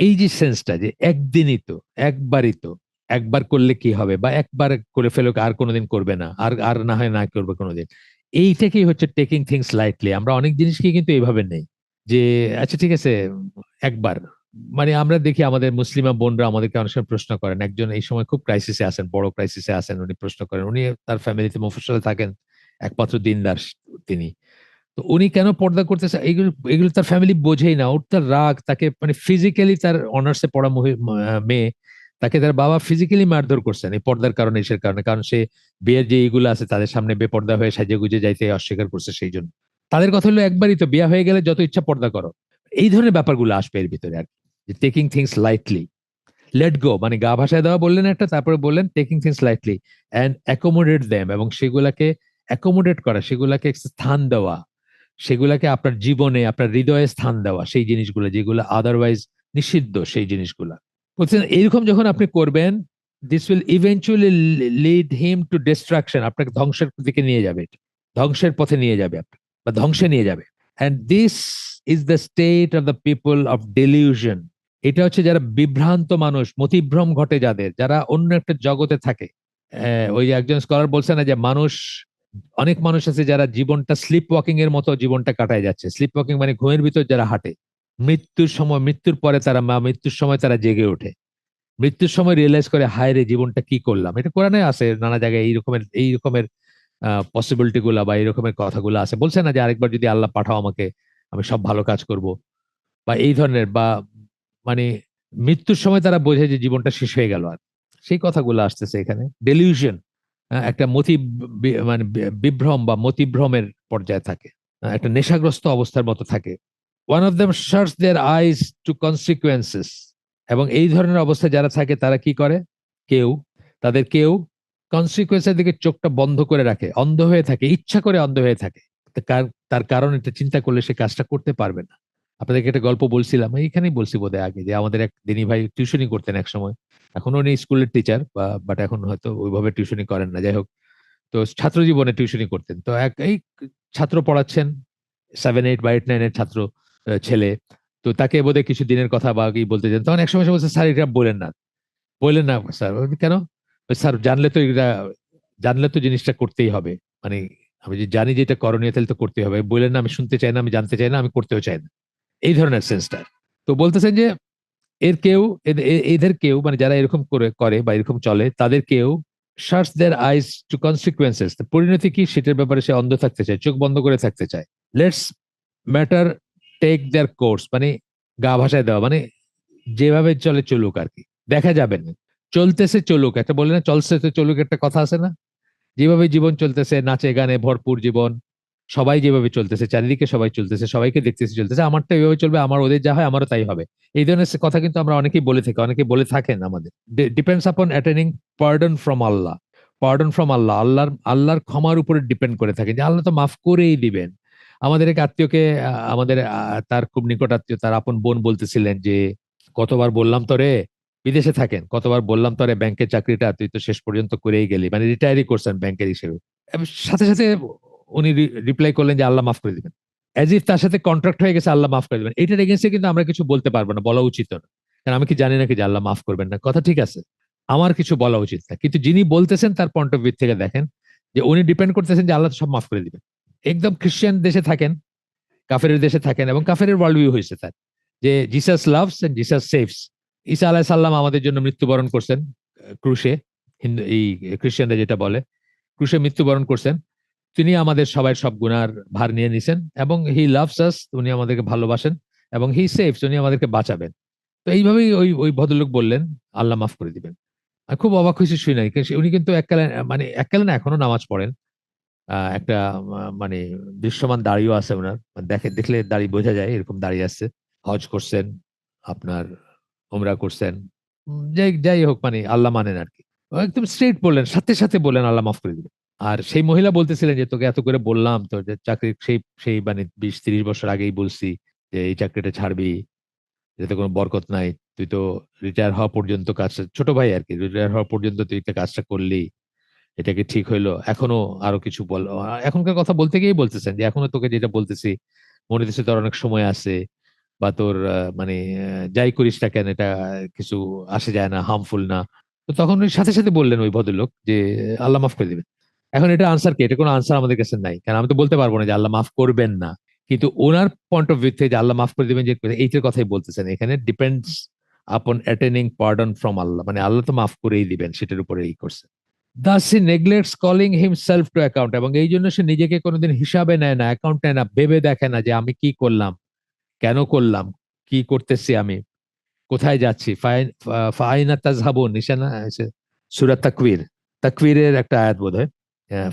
এই যে সেন্সটা যে একদিনই তো, একবারই তো, একবার করলে কি হবে, বা একবার করে ফেলো, আর কোনোদিন করবে না, আর আর না হয় না করবে কোনোদিন। এইটাকেই হচ্ছে টেকিং থিংস লাইটলি। আমরা অনেক জিনিসকে কিন্তু এইভাবে নেই যে আচ্ছা ঠিক আছে একবার, মানে আমরা দেখি আমাদের মুসলিমা বোনরা আমাদেরকে অনেক সময় প্রশ্ন করেন, একজন এই সময় খুব ক্রাইসিসে আছেন, বড় ক্রাইসিসে আছেন, উনি প্রশ্ন করেন, উনি তার ফ্যামিলিতে মফস্বলে থাকেন, একমাত্র দিনদার তিনি। তো উনি কেন পর্দা করতেছে, এগুলো এগুলো তার ফ্যামিলি বোঝেই না। ওর তার রাগ, তাকে মানে ফিজিক্যালি তার অনার্সে পড়া মেয়ে, তাকে তার বাবা ফিজিক্যালি মারধর করছেন এই পর্দার কারণে, এসের কারণে, কারণ সে বিয়ের যে এইগুলো আছে তাদের সামনে বেপর্দা হয়ে সাজে গুজে যাইতে অস্বীকার করছে। সেই জন্য তাদের কথা হলো একবারই তো, বিয়া হয়ে গেলে যত ইচ্ছা পর্দা করো। এই ধরনের ব্যাপারগুলো আসবে এর ভিতরে আর কি, taking things lightly, let go, মানে গা ভাসায় দেওয়া বললেন একটা, তারপরে বললেন taking things lightly and accommodate them, এবং সেগুলাকে অ্যাকোমোডেট করা, সেগুলাকে স্থান দেওয়া, সেগুলাকে আপনার জীবনে আপনার হৃদয়ে স্থান দেওয়া, সেই জিনিসগুলো যেগুলো আদারওয়াইজ নিষিদ্ধ, সেই জিনিসগুলা বলছেন। এইরকম যখন আপনি করবেন, this will eventually lead him to destruction, আপনাকে ধ্বংসের দিকে নিয়ে যাবে, ধ্বংসের পথে নিয়ে যাবে আপনাকে, বা ধ্বংসে নিয়ে যাবে। And this is the state of the people of delusion. এটা হচ্ছে যারা বিভ্রান্ত মানুষ, মতিভ্রম ঘটে যাদের, যারা অন্য একটা জগতে থাকে। ওই যে একজন স্কলার বলছে না যে মানুষ, অনেক মানুষ আছে যারা জীবনটা স্লিপ ওয়াকিং এর মতো জীবনটা কাটায় যাচ্ছে। স্লিপ ওয়াকিং মানে ঘুমের ভিতর যারা হাঁটে, মৃত্যুর সময়, মৃত্যুর পরে তারা, মৃত্যুর সময় তারা জেগে ওঠে, মৃত্যুর সময় রিয়েলাইজ করে হায় রে জীবনটা কি করলাম। এটা কোরআনে আছে নানা জায়গায়, এই রকমের পসিবিলিটি গুলা বা এই রকমের কথাগুলো আছে। বলছে না যে আরেকবার যদি আল্লাহ পাঠাও আমাকে, আমি সব ভালো কাজ করব, বা এই ধরনের, বা মানে মৃত্যুর সময় তারা বোঝে যে জীবনটা শেষ হয়ে গেল। আর সেই কথাগুলো আসতেছে এখানে, ডেলিউশন, একটা মানে বিভ্রম বা মতিভ্রমের পর্যায়ে থাকে, একটা নেশাগ্রস্ত অবস্থার মতো থাকে। One of them shuts their eyes to consequences, এবং এই ধরনের অবস্থায় যারা থাকে তারা কি করে, কেউ, তাদের কেউ কনসিকুয়েন্সের দিকে চোখটা বন্ধ করে রাখে, অন্ধ হয়ে থাকে, ইচ্ছা করে অন্ধ হয়ে থাকে। তার কারণ এটা চিন্তা করলে সে কাজটা করতে পারবে না। আপনাদেরকে একটা গল্প বলছিলাম, এইখানেই বলছি বোধহয় আগে, যে আমাদের এক দিনী ভাই টিউশনি করতেন এক সময়। এখন উনি স্কুলের টিচার, বাট এখন হয়তো ওইভাবে টিউশনি করেন না, যাই হোক। তো ছাত্র জীবনে টিউশনি করতেন, তো এই ছাত্র পড়াচ্ছেন, 7, 8 বা 8, 9 এর ছাত্র, ছেলে। তো তাকে বোধহয় কিছু দিনের কথা বা কি বলতে চান, তখন এক সময় সে বলছে, স্যার এটা বলেন না, বললেন না স্যার। কেন? স্যার জানলে তো এটা, জানলে তো জিনিসটা করতেই হবে, মানে আমি যে জানি যে এটা করণীয়, তাহলে তো করতেই হবে। বললেন না, আমি শুনতে চাই না, আমি জানতে চাই না, আমি করতেও চাই না, এই ধরনের সেন্সটা। তো বলতেছেন যে এর কেউ, এদের কেউ, মানে যারা এরকম করে করে বা এরকম চলে, তাদের কেউ shorts their eyes to consequences, পরিণতি কি সেটার ব্যাপারে সে অন্ধ থাকতে চায়, চোখ বন্ধ করে থাকতে চায়। Lets matter take their course, মানে গা ভাসায় দেওয়া, মানে যেভাবে চলে চলুক আর কি, দেখা যাবে না, চলতেছে চলুক, একটা বলে না চলছে তো চলুক, একটা কথা আছে না, যেভাবে জীবন চলতেছে, নাচে গানে ভরপুর জীবন, সবাই যেভাবে চলতেছে, চারিদিকে সবাই চলতেছে, সবাইকে দেখতেছে চলতেছে, আমারটা এভাবে চলবে, আমার ওদের যা হয় আমারও তাই হবে। এই ধরনের কথা কিন্তু আমরা অনেকেই বলে থাকি, অনেকে বলে থাকেন আমাদের। Depends upon attaining pardon from Allah. Pardon from Allah, আল্লাহর ক্ষমার উপরে ডিপেন্ড করে থাকে, যে আল্লাহ তো মাফ করেই দিবেন। আমাদের এক আত্মীয়কে, আমাদের তার খুব নিকট আত্মীয়, তার আপন বোন বলতেছিলেন যে, কতবার বললাম তোরে, বিদেশে থাকেন, কতবার বললাম তোরে ব্যাংকের চাকরিটা তুই তো শেষ পর্যন্ত করেই গেলি, মানে রিটায়ারই করছেন ব্যাংকের হিসেবে। এবং সাথে সাথে উনি রিপ্লাই করলেন যে আল্লাহ মাফ করে দিবেন, অ্যাজ ইফ তার সাথে কন্ট্রাক্ট হয়ে গেছে আল্লাহ মাফ করে দিবেন। এটার এগেন্সে কিন্তু আমরা কিছু বলতে পারবো না, বলা উচিত না, কারণ আমি কি জানি নাকি যে আল্লাহ মাফ করবেন না, কথা ঠিক আছে, আমার কিছু বলা উচিত না। কিন্তু যিনি বলতেছেন তার পয়েন্ট অফ ভিউ থেকে দেখেন, যে উনি ডিপেন্ড করতেছেন যে আল্লাহ তো সব মাফ করে দিবেন। একদম খ্রিস্টান দেশে থাকেন, কাফেরের দেশে থাকেন, এবং কাফেরের ওয়ার্ল্ড ভিউ হয়েছে তার, যে Jesus loves and Jesus saves. Isa আলাহ সাল্লাম আমাদের জন্য মৃত্যুবরণ করছেন ক্রুশে, হিন্দু এই খ্রিস্টানরা যেটা বলে, ক্রুশে মৃত্যুবরণ করছেন। তিনি আমাদের সবাই সব গুনার ভার নিয়ে নিছেন, এবং হি লাভস আস, উনি আমাদেরকে ভালোবাসেন, এবং হি সেভস, উনি আমাদেরকে বাঁচাবেন। তো এইভাবেই ওই ওই ভদ্রলোক বললেন আল্লাহ মাফ করে দিবেন। আমি খুব অবাক হয়েছি শুনে, উনি কিন্তু এককালে, মানে এককালে না, এখনো নামাজ পড়েন। একটা মানে দৃশ্যমান দাড়িও আছে ওনার, মানে দেখলে দাড়ি বোঝা যায়, এরকম দাড়ি আছে। হজ করছেন, আপনার ওমরা করছেন, যাই যাই হোক, মানে আল্লাহ মানেন আর কি। ও একদম স্ট্রেট বললেন, সাথে সাথে বললেন আল্লাহ মাফ করে দিবেন। আর সেই মহিলা বলতেছিলেন যে তোকে এত করে বললাম তো, যে চাকরি সেই সেই মানে 20-30 বছর আগেই বলছি যে এই চাকরিটা ছাড়বি, এতে কোনো বরকত নাই, তুই তো রিটায়ার হওয়া পর্যন্ত কাজটা, ছোট ভাই আর কি, রিটায়ার হওয়া পর্যন্ত তুই একটা কাজটা করলি, এটা কি ঠিক হইলো? এখনো আরো কিছু বল। এখনকার কথা বলতে গিয়েই বলতেছেন যে এখনো তোকে যেটা বলতেছি মনে হচ্ছে তোর অনেক সময় আছে, বা তোর মানে যাই করিস না কেন এটা কিছু আসে যায় না, হার্মফুল না। তো তখন ওই সাথে সাথে বললেন ওই ভদ্রলোক যে আল্লাহ মাফ করে দিবেন। এখন এটা আনসার কি? এটা কোনো আনসার আমাদের কাছে নাই, কারণ আমি তো বলতে পারবো না যে আল্লাহ মাফ করবেন না। কিন্তু ওনার পয়েন্ট অফ ভিউ থেকে যে আল্লাহ মাফ করে দিবেন, যে এইটার কথাই বলতেছেন এখানে, depends upon attaining pardon from আল্লাহ, মানে আল্লাহ তো মাফ করেই দিবেন, সেটার উপরে করছে। Thus he neglects calling himself to account, এবং এই জন্য সে নিজেকে কোনোদিন হিসাবে নেয় না, অ্যাকাউন্ট নেয় না, ভেবে দেখে না যে আমি কি করলাম, কেন করলাম, কি করতেছি আমি, কোথায় যাচ্ছি। ফাইনা তাজহাবুন, নিশানা সূরা তাকবীর, তাকবীরের একটা আয়াত বোধহয়,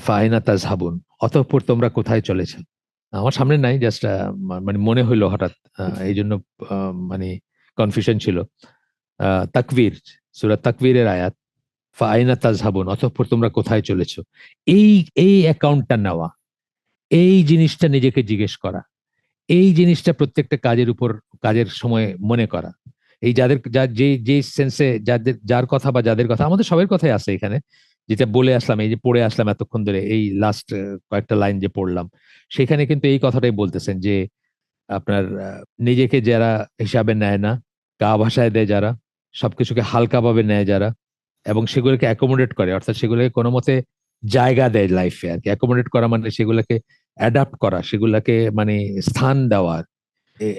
ফাইনা তাজহাবুন, অতঃপর তোমরা কোথায় চলেছ। আমার সামনে নাই, জাস্ট মানে মনে হইলো হঠাৎ, এই জন্য মানে কনফিউশন ছিল। তাকবীর, সূরা তাকবীরের আয়াত, ফাইনা তাজহাবুন, অতঃপর তোমরা কোথায় চলেছো। এই এই অ্যাকাউন্টটা নেওয়া, এই জিনিসটা নিজেকে জিজ্ঞেস করা, এই জিনিসটা প্রত্যেকটা কাজের উপর, কাজের সময় মনে করা। এই যাদের যে যে সেন্সে যার কথা বা যাদের কথা, আমাদের সবার কথাই আছে এখানে, যেটা বলে আসলাম, এই যে পড়ে আসলাম এতক্ষণ ধরে, এই লাস্ট কয়েকটা লাইন যে পড়লাম, সেখানে কিন্তু এই কথাটাই বলতেছেন যে আপনার নিজেকে যারা হিসাবে নেয় না, গা ভাসায় দেয় যারা, সবকিছুকে হালকাভাবে নেয় যারা, এবং সেগুলোকে অ্যাকোমোডেট করে, অর্থাৎ সেগুলোকে কোনো মতে জায়গা দেয় লাইফে আর কি। অ্যাকোমোডেট করা মানে সেগুলোকে অ্যাডাপ্ট করা, সেগুলোকে মানে স্থান দেওয়া।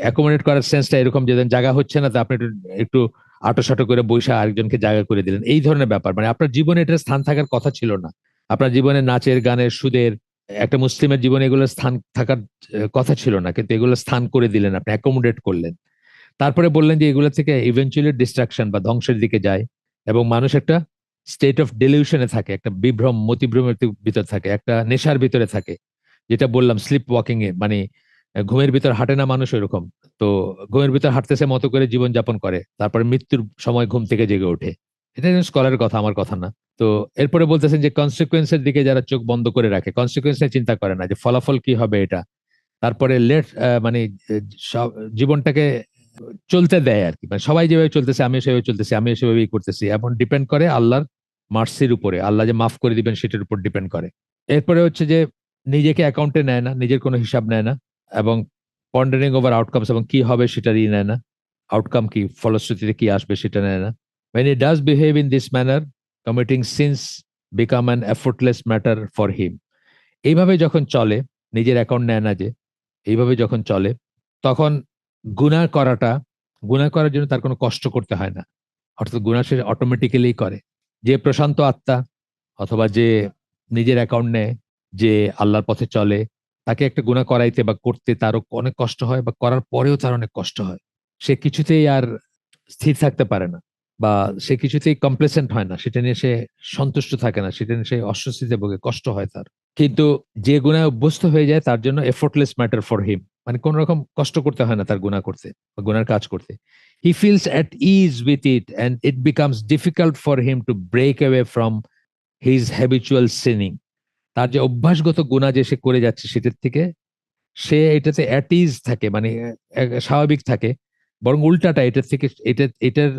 অ্যাকোমোডেট করার সেন্সটা এরকম যে জায়গা হচ্ছে না, তো আপনি একটু একটু আটোসাটো করে বৈশা আরেকজনকে জায়গা করে দিলেন, এই ধরনের ব্যাপার। মানে আপনার জীবনে এটা স্থান থাকার কথা ছিল না, আপনার জীবনে নাচের, গানের, সুদের, একটা মুসলিমের জীবনে এগুলো স্থান থাকার কথা ছিল না, কিন্তু এগুলো স্থান করে দিলেন, আপনি অ্যাকোমোডেট করলেন। তারপরে বললেন যে এগুলো থেকে ইভেনচুয়ালি ডিস্ট্রাকশন বা ধ্বংসের দিকে যায়, এবং মানুষ একটা স্টেট অফ ডেলিউশনে থাকে, একটা বিভ্রম, মতিভ্রমের ভিতর থাকে, একটা নেশার ভিতরে থাকে, যেটা বললাম স্লিপ ওয়াকিং এ, মানে ঘুমের ভিতর হাঁটে না মানুষ ওইরকম। তো ঘুমের ভিতর হাঁটতেছে মতো করে জীবন যাপন করে, তারপরে মৃত্যুর সময় ঘুম থেকে জেগে ওঠে। এটা স্কলারের কথা, আমার কথা না। তো এরপরে বলতেছেন যে কনসিকুয়েন্সের দিকে যারা চোখ বন্ধ করে রাখে, কনসিকুয়েন্স চিন্তা করে না যে ফলাফল কি হবে এটা, তারপরে মানে জীবনটাকে চলতে দেয় আর কি, মানে সবাই যেভাবে চলতেছে আমিও সেভাবে চলতেছি, আমিও সেভাবেই করতেছি, এখন ডিপেন্ড করে আল্লাহর মার্সির উপরে, আল্লাহ যে মাফ করে দিবেন সেটার উপর ডিপেন্ড করে। এরপরে হচ্ছে যে নিজেকে অ্যাকাউন্টে নেয় না, নিজের কোনো হিসাব নেয় না, এবং পন্ডারিং ওভার আউটকামস, এবং কি হবে সেটারই নেয় না, আউটকাম কি, ফলশ্রুতিতে কি আসবে সেটা নেয় না। When he does behave in this manner, committing sins become an effortless matter for him. এইভাবে যখন চলে, নিজের অ্যাকাউন্ট নেয় না যে, এইভাবে যখন চলে, তখন গুনাহ করাটা, গুনাহ করার জন্য তার কোনো কষ্ট করতে হয় না, অর্থাৎ গুনাহ সে অটোমেটিক্যালি করে। যে প্রশান্ত আত্মা, অথবা যে নিজের অ্যাকাউন্ট নেয়, যে আল্লাহর পথে চলে, তাকে একটা গুনাহ করাইতে বা করতে তারও অনেক কষ্ট হয়, বা করার পরেও তার অনেক কষ্ট হয়। সে কিছুতেই আর স্থির থাকতে পারে না, বা সে কিছুতেই কমপ্লেসেন্ট হয় না, সেটা নিয়ে সে সন্তুষ্ট থাকে না, সেটা নিয়ে সে অস্বস্তিতে ভোগে, কষ্ট হয় তার। কিন্তু যে গুনায় অভ্যস্ত হয়ে যায় তার জন্য এফোর্টলেস ম্যাটার ফর হিম, মানে কোন রকম কষ্ট করতে হয় না তার গুনাহ করতে বা গুনার কাজ করতে। He feels at ease with it and it becomes difficult for him to break away from his habitual sinning. তার যে অভ্যাসগত গুনাহ যে সে করে যাচ্ছে সেটার থেকে সে এটাতে অ্যাট ইজ থাকে, মানে স্বাভাবিক থাকে, বরং উল্টাটা, এটার থেকে এটার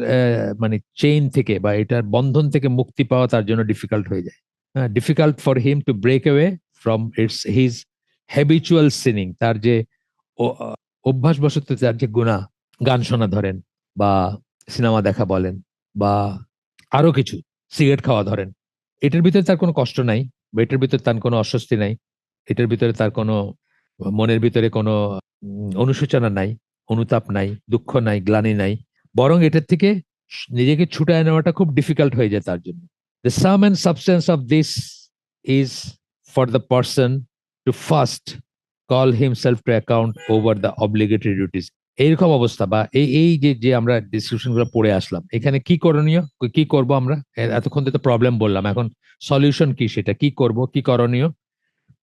মানে চেইন থেকে বা এটার বন্ধন থেকে মুক্তি পাওয়া তার জন্য ডিফিকাল্ট হয়ে যায়। হ্যাঁ, difficult for him to break away from his habitual sinning. তার যে অভ্যাসবশত তার যে গুনাহ, গান শোনা ধরেন, বা সিনেমা দেখা বলেন, বা আরো কিছু, সিগারেট খাওয়া ধরেন, এটার ভিতরে তার কোনো কষ্ট নাই, বা এটার ভিতরে তার কোনো অস্বস্তি নাই, এটার ভিতরে তার কোনো মনের ভিতরে কোনো অনুশোচনা নাই, অনুতাপ নাই, দুঃখ নাই, গ্লানি নাই, বরং এটার থেকে নিজেকে ছুটায় নেওয়াটা খুব ডিফিকাল্ট হয়ে যায় তার জন্য। The sum and substance of this is for the person to first call himself to account over the obligatory duties. এইরকম অবস্থা, বা এই এই যে যে আমরা ডিসক্রিপশন গুলো পড়ে আসলাম, এখানে কি করণীয়, কি করব আমরা, এতক্ষণ তো প্রবলেম বললাম, এখন সলিউশন কি, সেটা কি করব, কি করণীয়।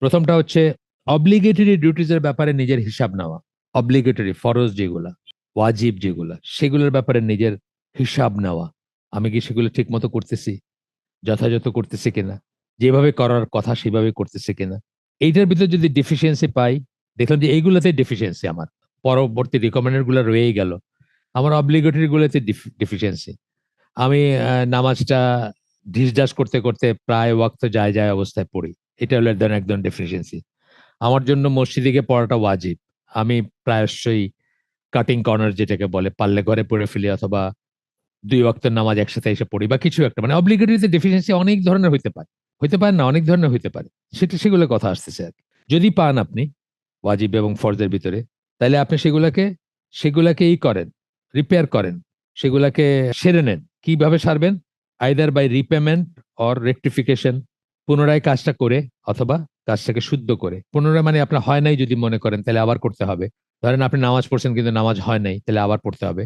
প্রথমটা হচ্ছে অব্লিগেটরি ডিউটিজ এর ব্যাপারে নিজের হিসাব নেওয়া। অব্লিগেটরি, ফরজ যেগুলা, ওয়াজিব যেগুলা, সেগুলোর ব্যাপারে নিজের হিসাব নেওয়া। আমি কি সেগুলো ঠিক মতো করতেছি, যথাযথ করতেছি কিনা, যেভাবে করার কথা সেভাবে করতেছি কিনা। এইটার ভিতরে যদি ডেফিসিয়েন্সি পাই, দেখলাম যে এইগুলোতে ডেফিসিয়েন্সি আমার, পরবর্তী রিকমেন্ডেড গুলো রয়েই গেল, আমার অব্লিগেটরি গুলোতে ডেফিসিয়েন্সি। আমি নামাজটা ঢিসঢাস করতে করতে প্রায় ওয়াক্ত যায় যায় অবস্থায় পড়ি, এটা হলো একদম ডেফিসিয়েন্সি। আমার জন্য মসজিদে গিয়ে পড়াটা ওয়াজিব, আমি প্রায়শই কাটিং কর্নার যেটাকে বলে, পারলে ঘরে পড়ে ফেলি, অথবা ২ ওয়াক্তের নামাজ একসাথে এসে পড়ি, বা কিছু একটা, মানে অব্লিগেটরিতে ডেফিসিয়েন্সি অনেক ধরনের হইতে পারে, হইতে পারে না, অনেক ধরনের হইতে পারে, সেটা সেগুলো কথা আসতেছে আর কি। যদি পান আপনি ওয়াজিব এবং ফরজের ভিতরে, তাহলে আপনি সেগুলাকে করেন, রিপেয়ার করেন, সেগুলাকে সেরে নেন। কিভাবে সারবেন? Either by repayment or rectification, পুনরায় কাজটা করে অথবা কাজটাকে শুদ্ধ করে। পুনরায় মানে আপনার হয় নাই যদি মনে করেন, তাহলে আবার করতে হবে। ধরেন আপনি নামাজ পড়ছেন কিন্তু নামাজ হয় নাই, তাহলে আবার পড়তে হবে।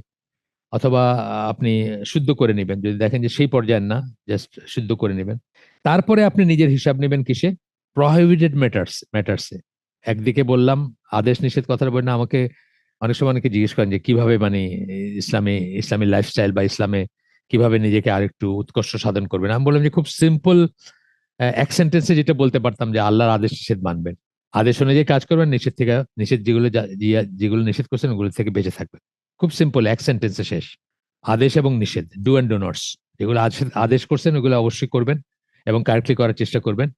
অথবা আপনি শুদ্ধ করে নিবেন, যদি দেখেন যে সেই পর্যায়ে না, জাস্ট শুদ্ধ করে নিবেন। তারপরে আপনি নিজের হিসাব নেবেন কিসে? প্রহিবিটেড ম্যাটার্সে। একদিকে বললাম আদেশ নিষেধ কথাটা বলে না, আমাকে অনেক সময় অনেকে জিজ্ঞেস করেন যে কিভাবে মানে ইসলামী লাইফস্টাইল বা ইসলামে কিভাবে নিজেকে আরেকটু উৎকর্ষ সাধন করবেন। আমি বললাম যে খুব সিম্পল এক সেন্টেন্সে যেটা বলতে পারতাম যে আল্লাহর আদেশ নিষেধ মানবেন, আদেশ অনুযায়ী কাজ করবেন, নিষেধ যেগুলো নিষেধ করছেন ওগুলো থেকে বেঁচে থাকবেন। খুব সিম্পল, এক সেন্টেন্সে শেষ। আদেশ এবং নিষেধ, ডু অ্যান্ড ডো নটস, যেগুলো আদেশ করছেন ওগুলো অবশ্যই করবেন এবং কারেক্টলি করার চেষ্টা করবেন।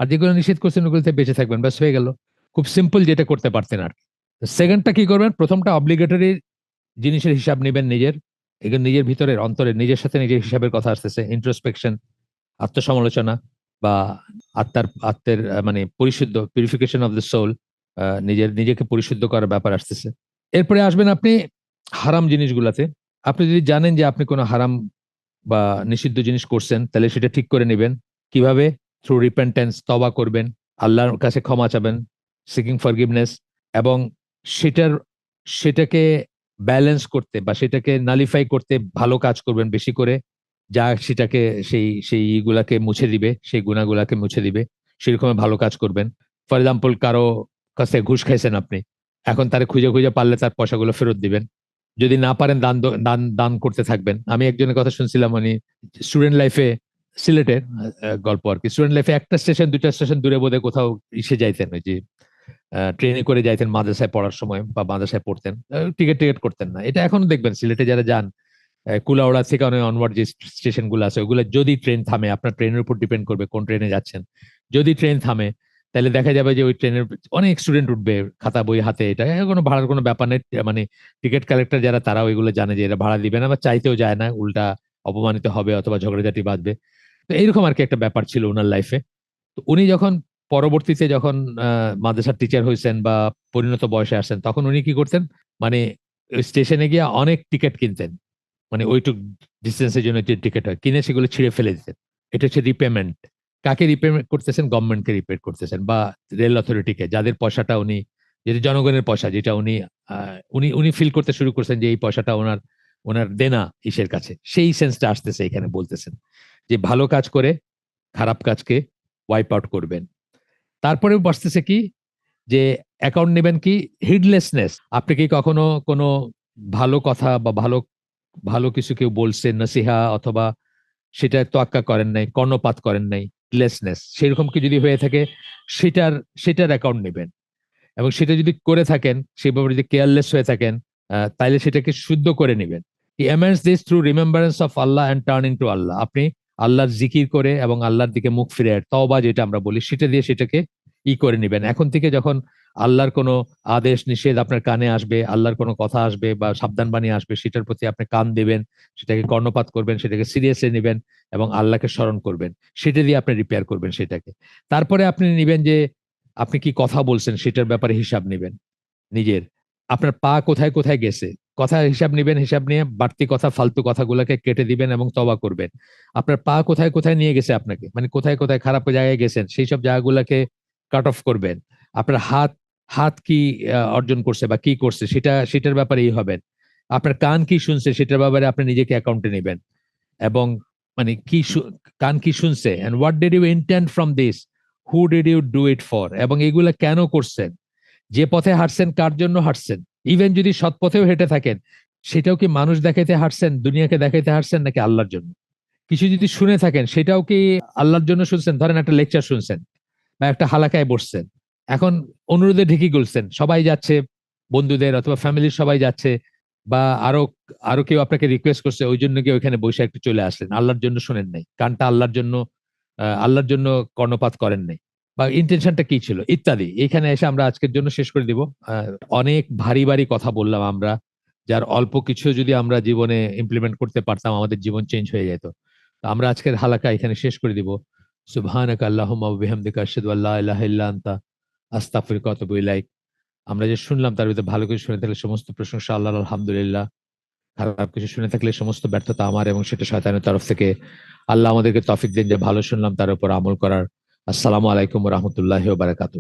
আর যেগুলো নিষেধ করছেন ওগুলো থেকে বেঁচে থাকবেন, ব্যাস হয়ে গেল। খুব সিম্পল যেটা করতে পারতেন আর কি। সেকেন্ডটা কি করবেন? প্রথমটা অব্লিগেটরি জিনিসের হিসাব নেবেন নিজের, এগুলো নিজের ভিতরের অন্তরে নিজের সাথে নিজের হিসাবের কথা আসতেছে, ইন্ট্রোস্পেকশন, আত্মসমালোচনা বা আত্মের মানে পরিশুদ্ধ, পিউরিফিকেশন অফ দ্য সোল, নিজেকে পরিশুদ্ধ করার ব্যাপার আসতেছে। এরপরে আসবেন আপনি হারাম জিনিসগুলাতে। আপনি যদি জানেন যে আপনি কোনো হারাম বা নিষিদ্ধ জিনিস করছেন, তাহলে সেটা ঠিক করে নেবেন। কিভাবে? থ্রু রিপেন্টেন্স, তওবা করবেন, আল্লাহর কাছে ক্ষমা চাবেন, সিকিং ফরগিভনেস, এবং সেটার সেটাকে ব্যালেন্স করতে বা সেটাকে নালিফাই করতে ভালো কাজ করবেন বেশি করে, যা সেটাকে সেই ইগুলাকে মুছে দিবে, সেই গুণাগুলাকে মুছে দিবে, সেরকম ভালো কাজ করবেন। ফর এক্সাম্পল, কারো কাছে ঘুষ খাইছেন আপনি, এখন তারে খুঁজে খুঁজে পারলে তার পয়সাগুলো ফেরত দিবেন। যদি না পারেন দান দান করতে থাকবেন। আমি একজনের কথা শুনছিলাম, মানে স্টুডেন্ট লাইফে, সিলেটের গল্প আর কি। স্টুডেন্ট লাইফে একটা স্টেশন দুইটা স্টেশন দূরে বোধহয় কোথাও ইসে যাইতেন, ওই যে ট্রেনে করে যাইতেন মাদ্রাসায় পড়ার সময় বা মাদ্রাসায় পড়তেন, টিকিট টিকিট করতেন না। এটা এখনো দেখবেন সিলেটে যারা যান, কুলাউড়া থেকে অনেক অনওয়ার্ড যে স্টেশন গুলো আছে, ওগুলো যদি ট্রেন থামে, আপনার ট্রেনের উপর ডিপেন্ড করবে কোন ট্রেনে যাচ্ছেন। যদি ট্রেন থামে, তাহলে দেখা যাবে যে ওই ট্রেনের অনেক স্টুডেন্ট উঠবে খাতা বই হাতে। এটা কোনো ভাড়ার কোনো ব্যাপার নেই, মানে টিকিট কালেক্টর যারা তারা ওইগুলো জানে যে এরা ভাড়া দিবে না বা চাইতেও যায় না, উল্টা অপমানিত হবে অথবা ঝগড়াঝাটি বাঁধবে। তো এইরকম আর কি একটা ব্যাপার ছিল ওনার লাইফে। তো উনি যখন পরবর্তীতে যখন মাদ্রাসার টিচার হয়েছেন বা পরিণত বয়সে আসছেন, তখন উনি কি করতেন? মানে স্টেশনে গিয়ে অনেক টিকিট কিনতেন, মানে ওইটুক ডিস্টেন্সের জন্য যে টিকিট হয় কিনে সেগুলো ছিঁড়ে ফেলে দিতেন। এটা হচ্ছে রিপেমেন্ট। কাকে রিপেমেন্ট করতেছেন? গভর্নমেন্টকে রিপেড করতেছেন বা রেল অথরিটিকে, যাদের পয়সাটা উনি, যেটা জনগণের পয়সা, যেটা উনি উনি উনি ফিল করতে শুরু করছেন যে এই পয়সাটা ওনার ওনার দেনা ইসের কাছে, সেই সেন্সটা আসতেছে এখানে বলতেছেন যে ভালো কাজ করে খারাপ কাজকে ওয়াইপ আউট করবেন। তারপরেও বাঁচতেছে কি? যে অ্যাকাউন্ট নেবেন কি? হিডলেসনেস। আপনি কি কখনো কোনো ভালো কথা বা ভালো ভালো কিছু কেউ বলছে নসিহা, অথবা সেটা তোয়াক্কা করেন নাই, কর্ণপাত করেন নাই, হিডলেসনেস, সেরকম কি যদি হয়ে থাকে, সেটার সেটার অ্যাকাউন্ট নেবেন। এবং সেটা যদি করে থাকেন, সেই ব্যাপারে যদি কেয়ারলেস হয়ে থাকেন, তাইলে সেটাকে শুদ্ধ করে নেবেন। He amends this through remembrance of Allah and turning to Allah. আপনি আল্লাহর জিকির করে এবং আল্লাহর দিকে মুখ ফিরে, তওবা যেটা আমরা বলি, সেটা দিয়ে সেটাকে করে নিবেন। এখন থেকে যখন আল্লাহর কোনো আদেশ নিষেধ আপনার কানে আসবে, আল্লাহর কোনো কথা আসবে বা সাবধান বাণী আসবে, সেটার প্রতি আপনি কান দেবেন, সেটাকে কর্ণপাত করবেন, সেটাকে সিরিয়াসলি নেবেন এবং আল্লাহকে স্মরণ করবেন। সেটা দিয়ে আপনি রিপেয়ার করবেন সেটাকে। তারপরে আপনি নিবেন যে আপনি কি কথা বলছেন সেটার ব্যাপারে হিসাব নিবেন নিজের। আপনার পা কোথায় কোথায় গেছে, কথা হিসাব নিবেন। হিসাব নিয়ে বাড়তি কথা, ফালতু কথাগুলোকে কেটে দিবেন এবং তওবা করবেন। আপনার পা কোথায় কোথায় নিয়ে গেছে আপনাকে, মানে কোথায় কোথায় খারাপ জায়গায় গেছেন, সেই সব জায়গাগুলোকে কাট অফ করবেন। আপনার হাত হাত কি অর্জন করছে বা কি করছে, সেটার ব্যাপারেই হবেন। আপনার কান কি শুনছে সেটার ব্যাপারে আপনি নিজেকে অ্যাকাউন্টে নেবেন। এবং মানে কান কি শুনছে, and what did you intend from this, who did you do it for, এবং এগুলা কেন করছেন, যে পথে হাঁটছেন কার জন্য হাঁটছেন। ইভেন যদি সৎ পথেও হেঁটে থাকেন, সেটাও কি মানুষ দেখাইতে হাঁটছেন, দুনিয়াকে দেখাইতে হাঁটছেন, নাকি আল্লাহর জন্য? কিছু যদি শুনে থাকেন, সেটাও কি আল্লাহর জন্য শুনছেন? ধরেন একটা লেকচার শুনছেন বা একটা হালাকায় বসছেন, এখন অনুরোধে ঢেকে গেলছেন, সবাই যাচ্ছে, বন্ধুদের অথবা ফ্যামিলির সবাই যাচ্ছে, বা আরো আরো কেউ আপনাকে রিকোয়েস্ট করছে, ওই জন্য কি ওইখানে বসে একটু চলে আসলেন, আল্লাহর জন্য শোনেন নাই, কানটা আল্লাহর জন্য কর্ণপাত করেন নাই, বা ইন্টেনশনটা কি ছিল ইত্যাদি। এখানে এসে আমরা আজকের জন্য শেষ করে দিব। অনেক ভারী ভারী কথা বললাম আমরা, যার অল্প কিছু যদি আমরা জীবনে ইমপ্লিমেন্ট করতে পারতাম, আমাদের জীবন চেঞ্জ হয়ে যেত। তো আমরা আজকের হালাকা এখানে শেষ করে দিব। সুবহানাকা আল্লাহুম্মা ওয়া বিহামদিকা আশহাদু আল্লা ইলাহা ইল্লা আনতা আস্তাগফিরুকা ওয়া আতুবু ইলাইক। আমরা যে শুনলাম তার ভিতরে ভালো কিছু শুনে থাকলে সমস্ত প্রশংসা আল্লাহর, আলহামদুলিল্লাহ। খারাপ কিছু শুনে থাকলে সমস্ত ব্যর্থতা আমার এবং সেটা শয়তানের তরফ থেকে। আল্লাহ আমাদেরকে তৌফিক দিন যে ভালো শুনলাম তার উপর আমল করার। আসসালামু আলাইকুম ওয়া রাহমাতুল্লাহি ওয়া বারাকাতুহু।